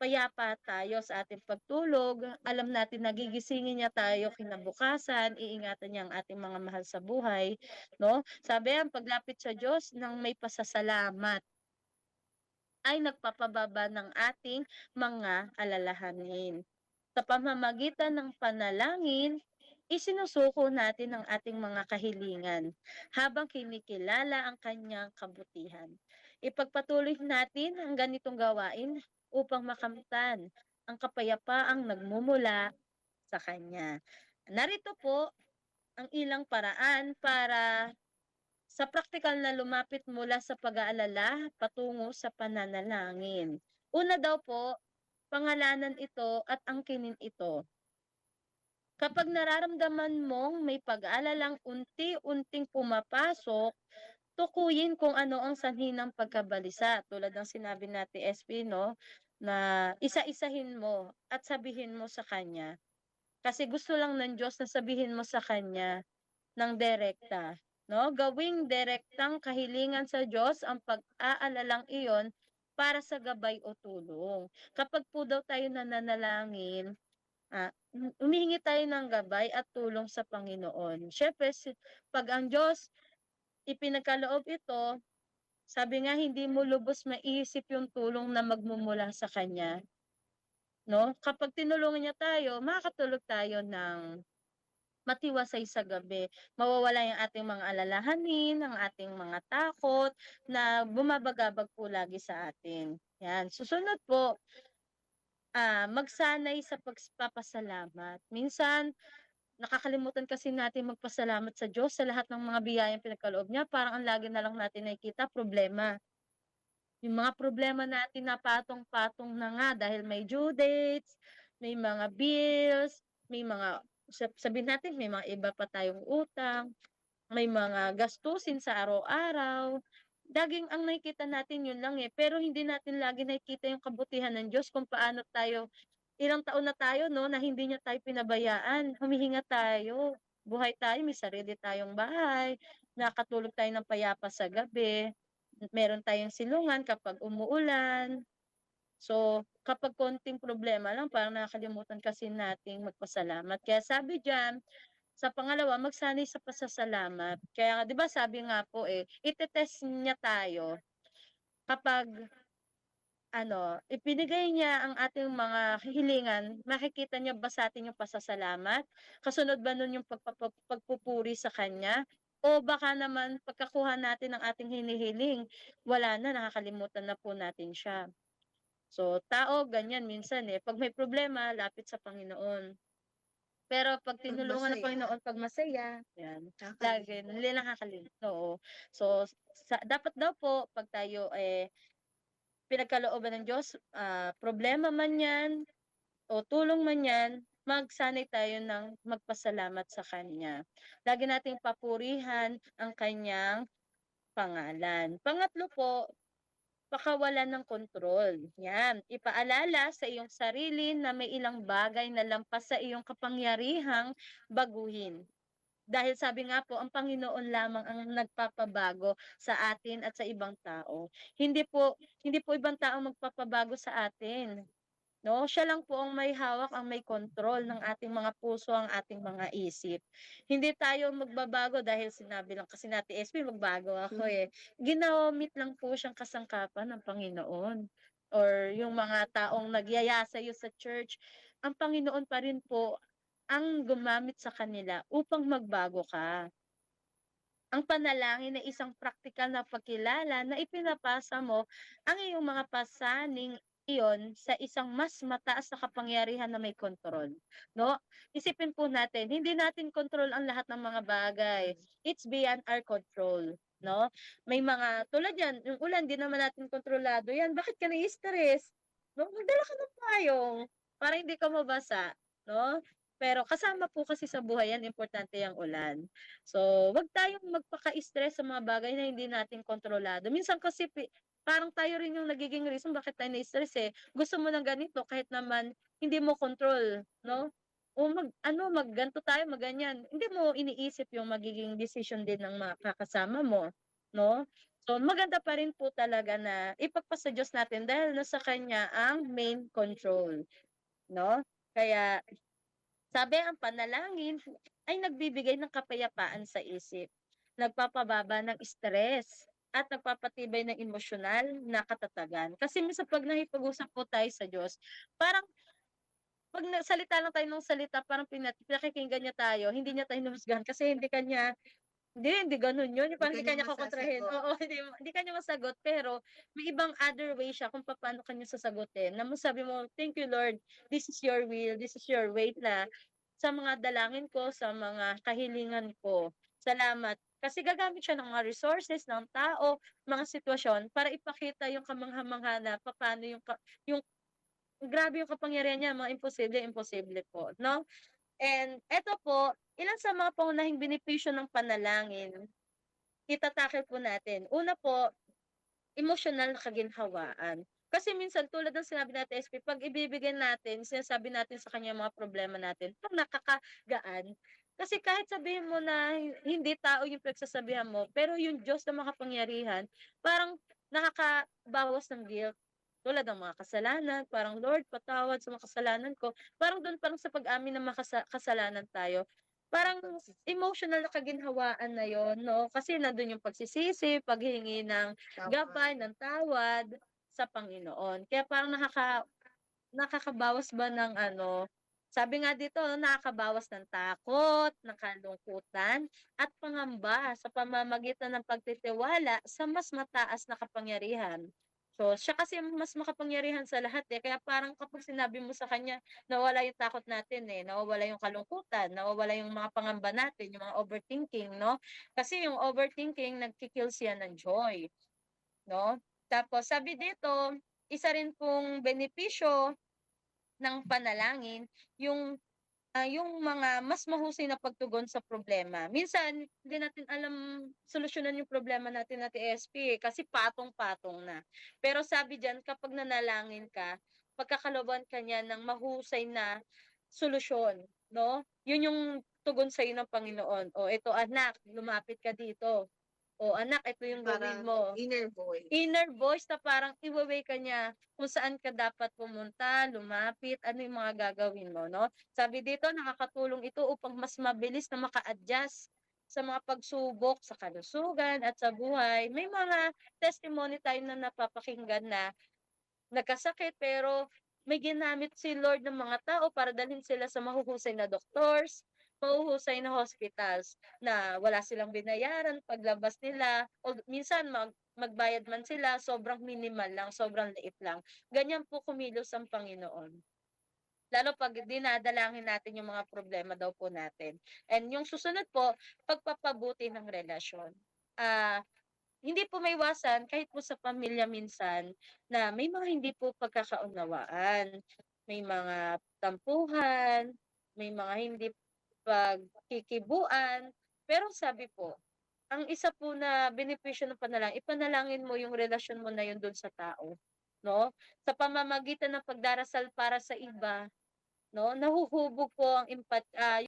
payapa tayo sa ating pagtulog, alam natin na gigisingin niya tayo kinabukasan, iingatan niya ang ating mga mahal sa buhay, 'no? Sabi ang paglapit sa Diyos ng may pasasalamat ay nagpapababa ng ating mga alalahanin. Sa pamamagitan ng panalangin, isinusuko natin ang ating mga kahilingan habang kinikilala ang kanyang kabutihan. Ipagpatuloy natin ang ganitong gawain upang makamtan ang kapayapaang nagmumula sa kanya. Narito po ang ilang paraan para sa praktikal na lumapit mula sa pag-aalala patungo sa pananalangin. Una daw po, pangalanan ito at angkinin ito. Kapag nararamdaman mong may pag-aalalang unti-unting pumapasok, tukuyin kung ano ang sanhi ng pagkabalisa. Tulad ng sinabi natin, SP, no? Na isa-isahin mo at sabihin mo sa kanya. Kasi gusto lang ng Diyos na sabihin mo sa kanya ng direkta. No? Gawing direktang kahilingan sa Diyos ang pag-aalalang iyon para sa gabay o tulong. Kapag po daw tayo nananalangin, humihingi tayo ng gabay at tulong sa Panginoon. Siyempre, 'pag ang Diyos ipinagkaloob ito, sabi nga hindi mo lubos maiisip yung tulong na magmumula sa Kanya, 'no? Kapag tinulungan niya tayo, makakatulog tayo ng matiwasay sa gabi. Mawawala yung ating mga alalahanin, ang ating mga takot na bumabagabag po lagi sa atin. Yan. Susunod po, magsanay sa pagpapasalamat. Minsan, nakakalimutan kasi natin magpasalamat sa Diyos sa lahat ng mga biyayang pinagkaloob niya. Parang ang lagi na lang natin nakikita problema. Yung mga problema natin na patong-patong na nga dahil may due dates, may mga bills, may mga sabihin natin may mga iba pa tayong utang, may mga gastusin sa araw-araw. Laging ang nakikita natin yun lang, pero hindi natin lagi nakikita yung kabutihan ng Diyos kung paano tayo ilang taon na tayo 'no, na hindi niya tayo pinabayaan, humihinga tayo, buhay tayo, may sarili tayong bahay, nakakatulog tayo ng payapa sa gabi, meron tayong silungan kapag umuulan. So, kapag konting problema lang parang nakakalimutan kasi nating magpasalamat. Kaya sabi diyan, sa pangalawa, magsanay sa pasasalamat. Kaya nga 'di ba sabi nga po, ite-test niya tayo kapag ibinigay niya ang ating mga hilingan, makikita niya ba sa atin yung pasasalamat? Kasunod ba nun yung pagpupuri sa kanya? O baka naman pagkakuha natin ng ating hinihiling, wala na, nakakalimutan na po natin siya. So, tao ganyan minsan, 'pag may problema lapit sa Panginoon. Pero 'pag tinulungan ng masaya, Panginoon 'pag masaya, 'yan, lagi nakakalimutan. hindi nakakalimutan, oo. So, dapat daw po 'pag tayo, pinagkalooban ng Diyos, problema man 'yan o tulong man 'yan, magsanay tayo ng magpasalamat sa Kanya. Lagi nating papurihan ang Kanyang pangalan. Pangatlo po, pakawalan ng kontrol. 'Yan, ipaalala sa iyong sarili na may ilang bagay na lampas sa iyong kapangyarihang baguhin. Dahil sabi nga po, ang Panginoon lamang ang nagpapabago sa atin at sa ibang tao. Hindi po ibang tao magpapabago sa atin. 'No, siya lang po ang may hawak, ang may kontrol ng ating mga puso, ang ating mga isip. Hindi tayo magbabago dahil sinabi lang kasi natin, "SP magbago ako, Ginamit lang po siyang kasangkapan ng Panginoon or yung mga taong nagyaya sa'yo sa church. Ang Panginoon pa rin po ang gumamit sa kanila upang magbago ka. Ang panalangin ay isang praktikal na pagkilala na ipinapasa mo ang iyong mga pasaning iyon sa isang mas mataas na kapangyarihan na may kontrol, 'no? Isipin po natin, hindi natin kontrol ang lahat ng mga bagay. It's beyond our control, 'no? May mga tulad yan, yung ulan, 'di naman natin kontrolado yan. Bakit ka nai-stress, 'no? Magdala ka ng payong para hindi ka mabasa, 'no? Pero kasama po kasi sa buhay yan, importante yang ulan. So, 'wag tayong magpaka-stress sa mga bagay na hindi natin kontrolado. Minsan kasi parang tayo rin yung nagiging reason bakit tayo na-stress, eh. Gusto mo ng ganito kahit naman hindi mo control, 'no? O mag-ano, mag-gan'to tayo, mag-ganyan. Hindi mo iniisip yung magiging decision din ng mga kasama mo, 'no? So, maganda pa rin po talaga na ipagpasa Diyos natin dahil nasa kanya ang main control, 'no? Kaya sabi ang panalangin ay nagbibigay ng kapayapaan sa isip, nagpapababa ng stress, at nagpapatibay ng emosyonal na katatagan. Kasi minsan 'pag nakikipag-usap po tayo sa Diyos, parang 'pag nagsalita lang tayo ng salita parang pinakikinggan niya tayo, hindi niya tayo hinuhusgahan kasi hindi gano'n 'yun, yung Hindi parang ka hindi niya ka niya kokontrahin, masasagot. oo, hindi ka niya masagot pero may ibang other way siya kung papaano ka niya sasagutin na sabi mo, "Thank you Lord, this is your will, this is your way na sa mga dalangin ko, sa mga kahilingan ko. Salamat." Kasi gagamit siya ng mga resources, ng tao, mga sitwasyon para ipakita yung kamangha-mangha na papaano yung grabe yung kapangyarihan niya, mga imposible, imposible po, 'no? And eto po, ilan sa mga pangunahing benepisyo ng panalangin, ita-tackle po natin. Una po, emosyonal na kaginhawaan. Kasi minsan tulad ng sinabi natin SP, 'pag ibibigay natin, sinasabi natin sa kanya yung mga problema natin, 'pag nakakagaan. Kasi kahit sabihin mo na hindi tao yung pinagsasabihan mo, pero yung Diyos na makapangyarihan, parang nakakabawas ng guilt. Tulad ng mga kasalanan, parang, "Lord, patawad sa mga kasalanan ko." Parang dun parang sa pag-amin ng kasalanan tayo, parang emotional na kaginhawaan na yon, 'no? Kasi nandun yung pagsisisi, paghingi ng Tama. gabay, ng tawad sa Panginoon. Kaya parang nakakabawas ba ng ano, sabi nga dito, nakakabawas ng takot, ng kalungkutan, at pangamba sa pamamagitan ng pagtitiwala sa mas mataas na kapangyarihan. So, siya kasi ang mas makapangyarihan sa lahat, eh, kaya parang kapag sinabi mo sa kanya, nawawala yung takot natin, eh, nawawala yung kalungkutan, nawawala yung mga pangamba natin, yung mga overthinking, 'no? Kasi yung overthinking nagki-kill siya ng joy, 'no? Tapos sabi dito, isa rin pong benepisyo ng panalangin yung, yung mga mas mahusay na pagtugon sa problema. Minsan hindi natin alam solusyonan yung problema natin Ate SP, eh, kasi patong-patong na. Pero sabi diyan kapag nanalangin ka, pagkakalooban ka niya ng mahusay na solusyon, 'no? Yun yung tugon sa'yo ng Panginoon, "O eto anak, lumapit ka dito. O anak, ito yung gawin Parang mo." inner voice. Inner voice na parang iwe-way ka niya kung saan ka dapat pumunta, lumapit, ano yung mga gagawin mo, 'no? Sabi dito nakakatulong ito upang mas mabilis na maka-adjust sa mga pagsubok sa kalusugan at sa buhay. May mga testimony tayo na napapakinggan na nagkasakit pero may ginamit si Lord ng mga tao para dalhin sila sa mahuhusay na doctors, mahuhusay na hospitals na wala silang binayaran paglabas nila o minsan magbayad man sila sobrang minimal lang, sobrang liit lang. Ganyan po kumilos ang Panginoon. Lalo 'pag dinadalangin natin yung mga problema daw po natin. And yung susunod po, pagpapabuti ng relasyon. Ah, Hindi po maiwasan kahit po sa pamilya minsan na may mga hindi po pagkakaunawaan, may mga tampuhan, may mga hindi pagkikibuan. Pero sabi po, ang isa po na benepisyo ng panalangin, ipanalangin mo yung relasyon mo na yun dun sa tao, 'no? Sa pamamagitan ng pagdarasal para sa iba, 'no, nahuhubog po ang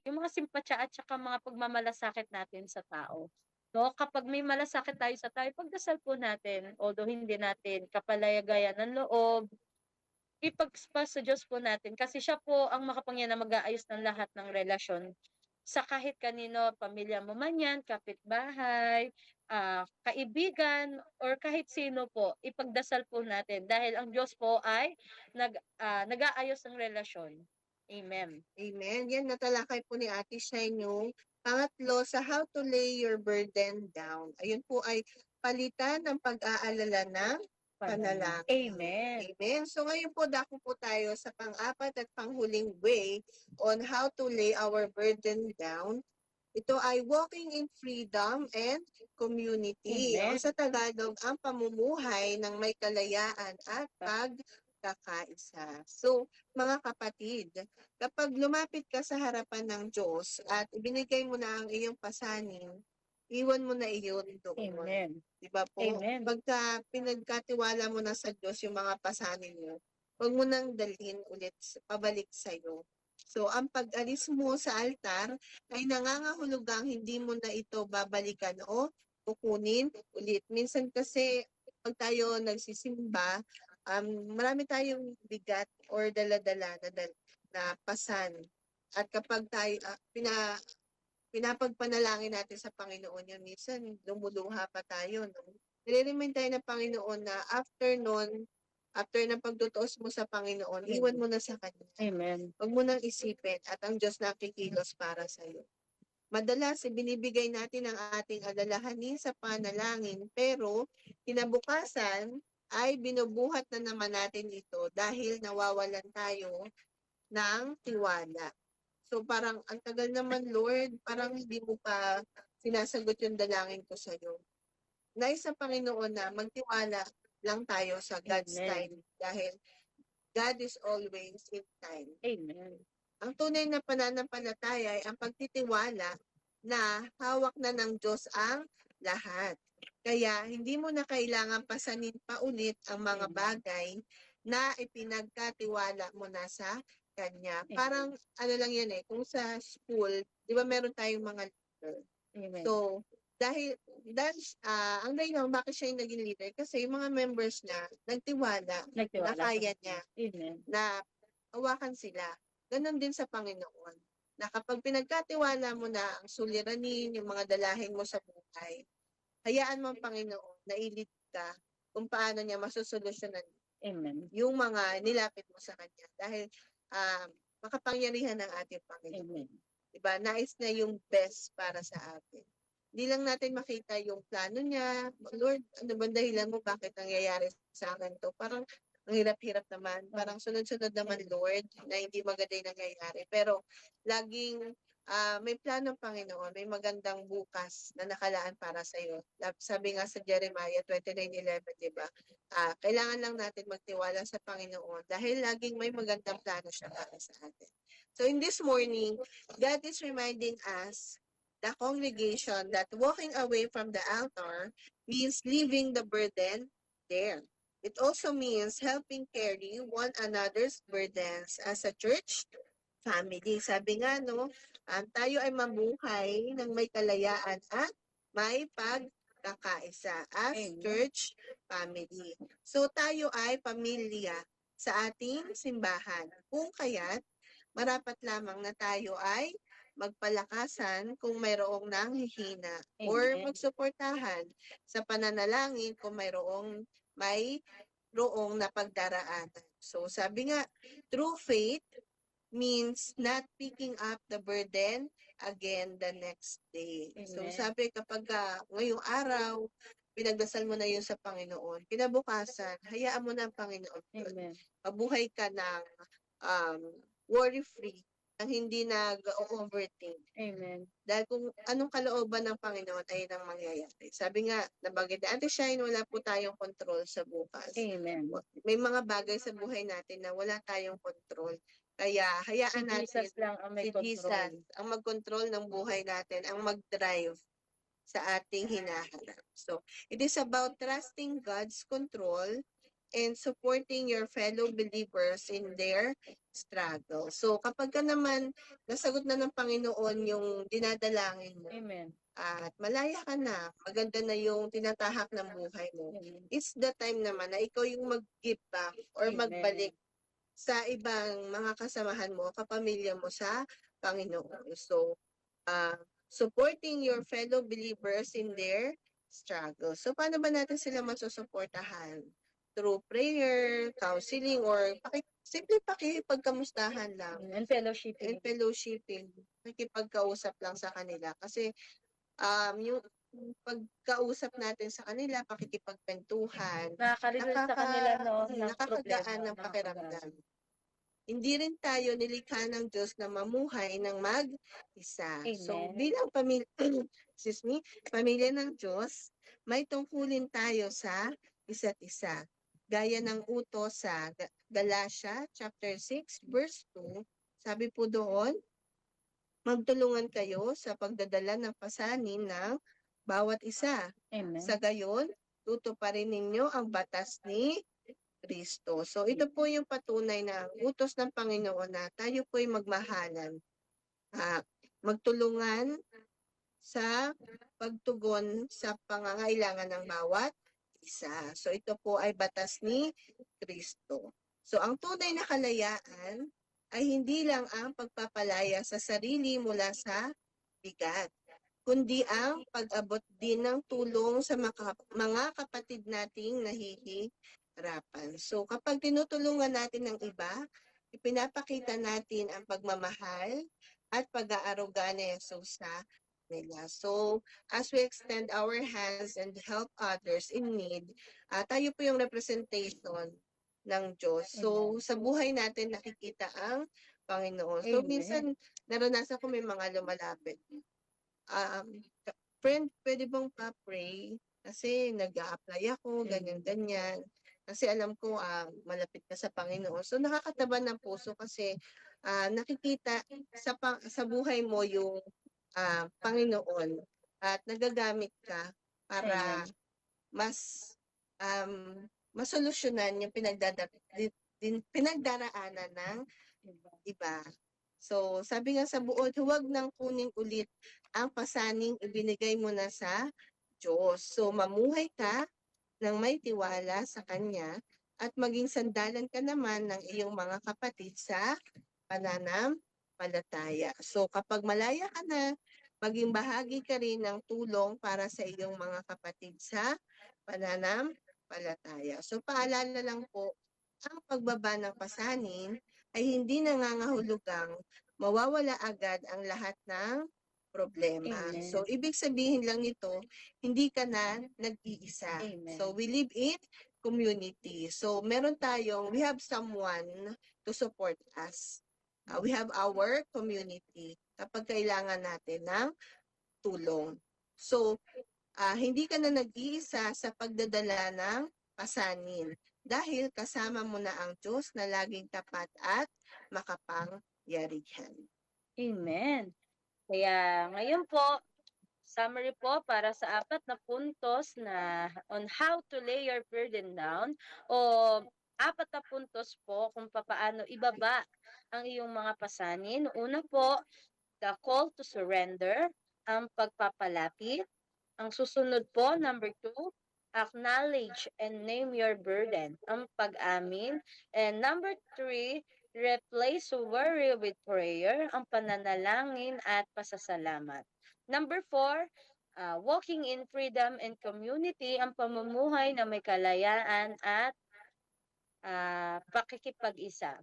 yung mga simpatya at saka mga pagmamalasakit natin sa tao, 'no? Kapag may malasakit tayo sa tao, ipagdasal po natin, although hindi natin kapalagayan ng loob, sa Diyos po natin kasi siya po ang makapangyarihan na mag-aayos ng lahat ng relasyon sa kahit kanino, pamilya mo man 'yan, kapitbahay, kaibigan, or kahit sino po, ipagdasal po natin dahil ang Diyos po ay nag-aayos ng relasyon. Amen. Amen. Yan natalakay po ni Ate Shine yung pangatlo sa how to lay your burden down. Ayun po ay palitan ng pag-aalala ng panalangin. Amen. Amen. So ngayon po, dako po tayo sa pang-apat at panghuling way on how to lay our burden down. Ito ay walking in freedom and community. Amen. O sa Tagalog, ang pamumuhay ng may kalayaan at pagkakaisa. So, mga kapatid, kapag lumapit ka sa harapan ng Diyos at ibinigay mo na ang iyong pasanin, iwan mo na iyon doon. Amen. Diba po? Amen. Pagka pinagkatiwala mo na sa Diyos yung mga pasanin mo, huwag mo nang dalhin ulit pabalik sa'yo. So, ang pag-alis mo sa altar ay nangangahulugang hindi mo na ito babalikan o kukunin ulit. Minsan kasi, pag tayo nagsisimba, marami tayong bigat or dala-dala na pasan. At kapag tayo, pinapagpanalangin natin sa Panginoon yun, minsan lumuluha pa tayo. No? Nire-remind tayo ng Panginoon na after ng pagtutuos mo sa Panginoon, iwan mo na sa Kanya. Amen. Huwag mo nang isipin at ang Diyos na kikilos para sa iyo. Madalas, binibigay natin ang ating alalahanin sa panalangin, pero kinabukasan ay binubuhat na naman natin ito dahil nawawalan tayo ng tiwala. So parang, ang tagal naman Lord, parang hindi mo pa sinasagot yung dalangin ko sa iyo. Nais sa Panginoon na magtiwala lang tayo sa God's Amen. time dahil God is always in time. Amen. Ang tunay na pananampalataya ay ang pagtitiwala na hawak na ng Diyos ang lahat. Kaya hindi mo na kailangan pasanin pa ulit ang mga bagay na ipinagkatiwala mo na sa Kanya. Parang ano lang yan kung sa school, di ba meron tayong mga leader. Amen. So, dahil ang dahilan bakit siya yung naging leader kasi yung mga members na nagtiwala na kaya niya Amen. na hawakan sila. Ganon din sa Panginoon. Na kapag pinagkatiwala mo na ang suliranin, yung mga dalahin mo sa buhay, hayaan mo ang Panginoon na ilid ka kung paano niya masusolusyonan Amen. yung mga nilapit mo sa Kanya. Dahil makapangyarihan ng ating Panginoon. Amen. Diba? Nais na yung best para sa atin. Hindi lang natin makita yung plano niya. Lord, ano ba dahilan mo? Bakit nangyayari sa akin to? Parang ang hirap-hirap naman. Parang sunod-sunod naman, Lord, na hindi maganda yung nangyayari. Pero laging may plano ng Panginoon. May magandang bukas na nakalaan para sa iyo. Sabi nga sa Jeremiah 29:11, di ba? Kailangan lang natin magtiwala sa Panginoon dahil laging may magandang plano siya para sa atin. So in this morning, God is reminding us, the congregation, that walking away from the altar means leaving the burden there. It also means helping carry one another's burdens as a church family. Sabi nga, no, tayo ay mabuhay ng may kalayaan at may pagkakaisa as Amen. church family. So tayo ay pamilya sa ating simbahan. Kung kaya't, marapat lamang na tayo ay magpalakasan kung mayroong nanghihina or Amen. magsuportahan sa pananalangin kung mayroong napagdaraanan. So sabi nga, true faith means not picking up the burden again the next day. So Amen. sabi kapag ngayong araw, pinagdasal mo na yun sa Panginoon, kinabukasan, hayaan mo na ang Panginoon. Amen. Mabuhay ka ng worry-free, nang hindi nag-overthink. Amen. Dahil kung anong kalooban ng Panginoon ay nang mangyayari. Sabi nga, nabagay na Ate Shine, wala po tayong control sa bukas. Amen. May mga bagay sa buhay natin na wala tayong control. Kaya Si hayaan natin Jesus lang ang may si Jesus control. ang mag-control ng buhay natin, ang mag-drive sa ating hinaharap. So, it is about trusting God's control and supporting your fellow believers in their struggle. So, kapag ka naman nasagot na ng Panginoon yung dinadalangin mo, Amen. at malaya ka na, maganda na yung tinatahak ng buhay mo, Amen. it's the time naman na ikaw yung mag-give back or Amen. magbalik sa ibang mga kasamahan mo, kapamilya mo sa Panginoon. So, supporting your fellow believers in their struggle. So, paano ba natin sila masusuportahan? Through prayer, counseling, or simple pakipagkamustahan lang. And fellowship. And fellowshipping. Pakipagkausap lang sa kanila. Kasi, yung pagkausap natin sa kanila, pakikipagkwentuhan, Nakaka-relieve sa kanila, no, ng problema, nakakagaan ng nakakagaan. pakiramdam. Hindi rin tayo nilikha ng Diyos na mamuhay ng mag-isa. So, Amen. bilang pamilya ng Diyos, may tungkulin tayo sa isa't isa. Gaya ng utos sa Galatia chapter 6 verse 2, sabi po doon, magtulungan kayo sa pagdadala ng pasanin ng bawat isa. Amen. Sa gayon, tutuparin ninyo ang batas ni Kristo. So ito po yung patunay na utos ng Panginoon na tayo po'y magmahalan. Magtulungan sa pagtugon sa pangangailangan ng bawat isa. So ito po ay batas ni Kristo. So ang tunay na kalayaan ay hindi lang ang pagpapalaya sa sarili mula sa bigat, kundi ang pag-abot din ng tulong sa mga kapatid nating nahihirapan. So kapag tinutulungan natin ng iba, ipinapakita natin ang pagmamahal at pag-aaruga ni Jesus sa nila. So as we extend our hands and help others in need, tayo po yung representation ng Diyos. So sa buhay natin nakikita ang Panginoon. So Amen. minsan naranasan ko may mga lumalapit. Friend, pwede bang pa-pray? Kasi nag-a-apply ako, ganyan-ganyan. Kasi alam ko malapit ka sa Panginoon. So nakakataba ng puso kasi nakikita sa buhay mo yung Panginoon at nagagamit ka para Amen. mas masolusyonan yung pinagdaraanan ng iba. So, sabi nga sa buod, huwag nang kunin ulit ang pasaning ibinigay mo na sa Diyos. So, mamuhay ka ng may tiwala sa Kanya at maging sandalan ka naman ng iyong mga kapatid sa pananampalataya. So, kapag malaya ka na, maging bahagi ka rin ng tulong para sa iyong mga kapatid sa pananampalataya. So, paalala lang po, ang pagbaba ng pasanin ay hindi nangangahulugang mawawala agad ang lahat ng problema. Amen. So, ibig sabihin lang nito, hindi ka na nag-iisa. Amen. So, we live in community. So, we have someone to support us. We have our community kapag kailangan natin ng tulong. So, hindi ka na nag-iisa sa pagdadala ng pasanin dahil kasama mo na ang Diyos na laging tapat at makapangyarihan. Amen. Kaya ngayon po, summary po para sa 4 na puntos na on how to lay your burden down o 4 na puntos po kung papaano ibaba ang iyong mga pasanin. Una po, the call to surrender, ang pagpapalapit. Ang susunod po, number 2, acknowledge and name your burden, ang pag-amin. And number 3, replace worry with prayer, ang pananalangin at pasasalamat. Number 4, walking in freedom and community, ang pamumuhay na may kalayaan at pakikipag-isa.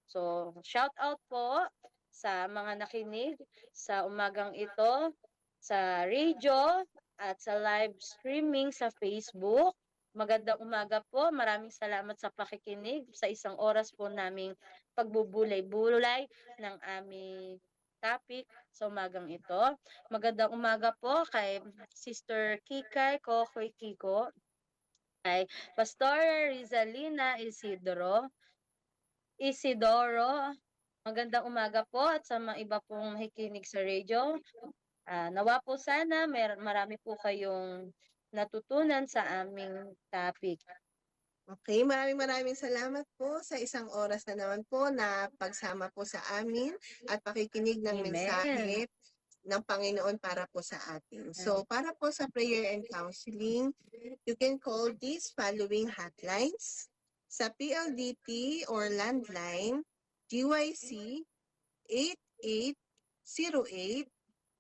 So, shout out po sa mga nakinig sa umagang ito, sa radio at sa live streaming sa Facebook. Magandang umaga po. Maraming salamat sa pakikinig sa isang oras po naming pagbubulay-bulay ng aming topic sa umagang ito. Magandang umaga po kay Sister Kikay Kokoy Kiko, kay Pastor Rizalina Isidoro. Magandang umaga po at sa mga iba pong nakikinig sa radio. Nawa po sana marami po kayong natutunan sa aming topic. Okay, maraming salamat po sa isang oras na naman po na pagsama po sa amin at pakikinig ng Amen. mensahe ng Panginoon para po sa atin. So, para po sa prayer and counseling, you can call these following hotlines. Sa PLDT or landline, GYC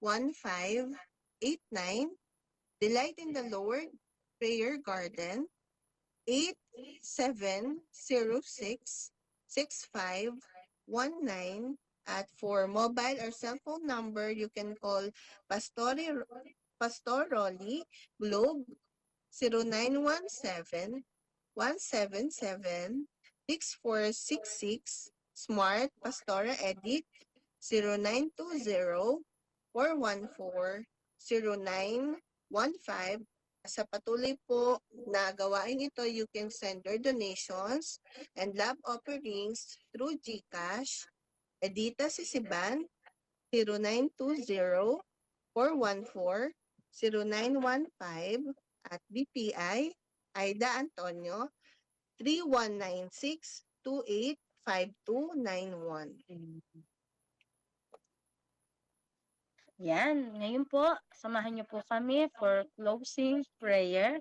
8808-1589, Delight in the Lord Prayer Garden 8706-6519, at for mobile or cell phone number, you can call Pastor Rolly, Globe 0917-177-6466, Smart Pastora Edit 0920-414-0915. Sa patuloy po na gawain ito, you can send your donations and love offerings through GCash, Edita Sisiban 0920-414-0915 at BPI Aida Antonio 3196-285291. Yan, ngayon po, samahan niyo po kami for closing prayer.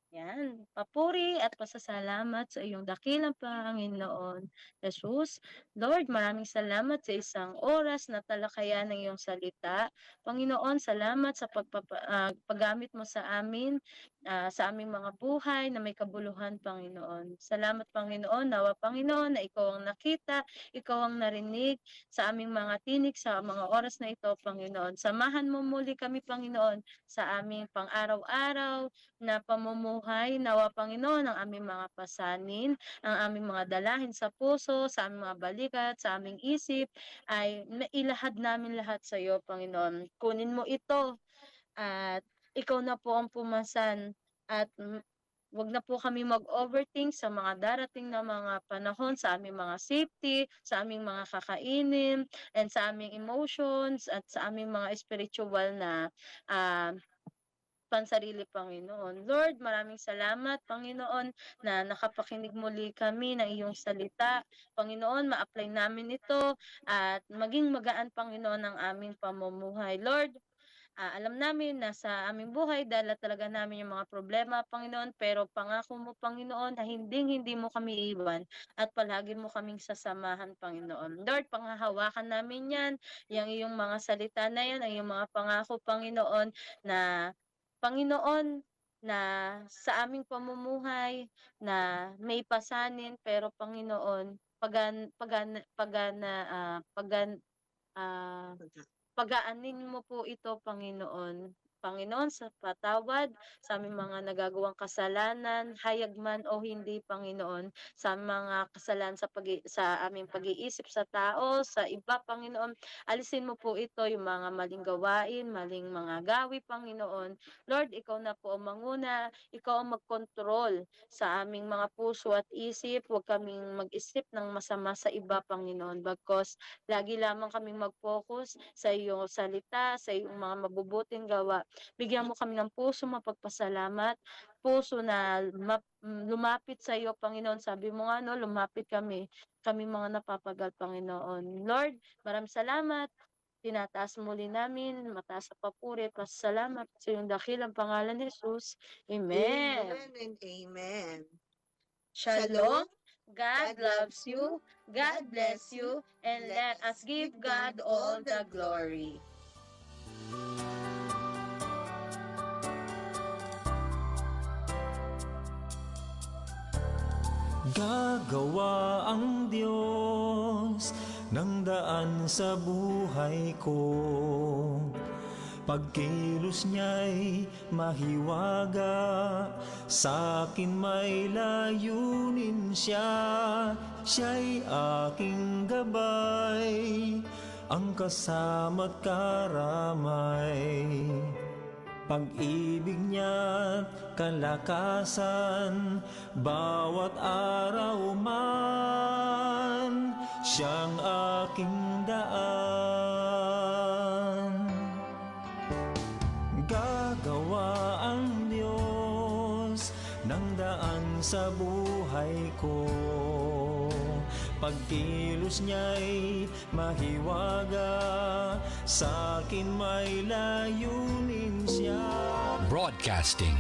Yan, papuri at pasasalamat sa iyong dakilang Panginoon Jesus. Lord, maraming salamat sa isang oras na talakayan ng iyong salita. Panginoon, salamat sa paggamit mo sa amin, sa aming mga buhay na may kabuluhan, Panginoon. Salamat, Panginoon, nawa, Panginoon, na ikaw ang nakita, ikaw ang narinig sa aming mga tinig sa mga oras na ito, Panginoon. Samahan mo muli kami, Panginoon, sa aming pang-araw-araw na pamumuhay. Nawa, Panginoon, ang aming mga pasanin, ang aming mga dalahin sa puso, sa aming mga balikat, sa aming isip, ay ilahad namin lahat sa iyo, Panginoon. Kunin mo ito at ikaw na po ang pumasan at wag na po kami mag-overthink sa mga darating na mga panahon, sa aming mga safety, sa aming mga kakainin, and sa aming emotions, at sa aming mga spiritual na pansarili, Panginoon. Lord, maraming salamat, Panginoon, na nakapakinig muli kami ng iyong salita. Panginoon, ma-apply namin ito at maging magaan, Panginoon, ang aming pamumuhay. Lord, alam namin na sa aming buhay, dala talaga namin yung mga problema, Panginoon, pero pangako mo, Panginoon, na hindi mo kami iwan at palagi mo kaming sasamahan, Panginoon. Lord, panghahawakan namin yan, yung iyong mga salita na yan, ang iyong mga pangako, Panginoon, na Panginoon, na sa aming pamumuhay na may pasanin, pero Panginoon, pagaanin mo po ito, Panginoon. Panginoon, sa patawad sa aming mga nagagawang kasalanan, hayag man o hindi, Panginoon, sa mga kasalanan sa aming pag-iisip sa tao, sa iba, Panginoon, alisin mo po ito, yung mga maling gawain, maling mga gawi, Panginoon. Lord, ikaw na po ang manguna, ikaw ang magkontrol sa aming mga puso at isip, huwag kaming mag-isip ng masama sa iba, Panginoon, bagkos lagi lamang kaming mag-focus sa iyong salita, sa iyong mga mabubuting gawa. Bigyan mo kami ng puso mapagpasalamat, puso na lumapit sa iyo, Panginoon. Sabi mo nga, no, lumapit kami mga napapagal, Panginoon. Lord, maraming salamat. Tinataas muli namin, mataas sa papuri at pasalamat sa iyong dakilang pangalan ni Jesus. Amen. Amen and amen. Shalom. God loves you. God bless you. And let us give God all the glory. Gagawa ang Diyos ng daan sa buhay ko. Pagkilos niya'y mahiwaga, sa'kin may layunin siya. Siya'y aking gabay, ang kasama't karamay. Pag-ibig niya't kalakasan, bawat araw man, siyang aking daan. Gagawa ang Diyos ng daan sa buhay ko. Pagkilos niya'y mahiwaga, sa'kin may layunin siya. Broadcasting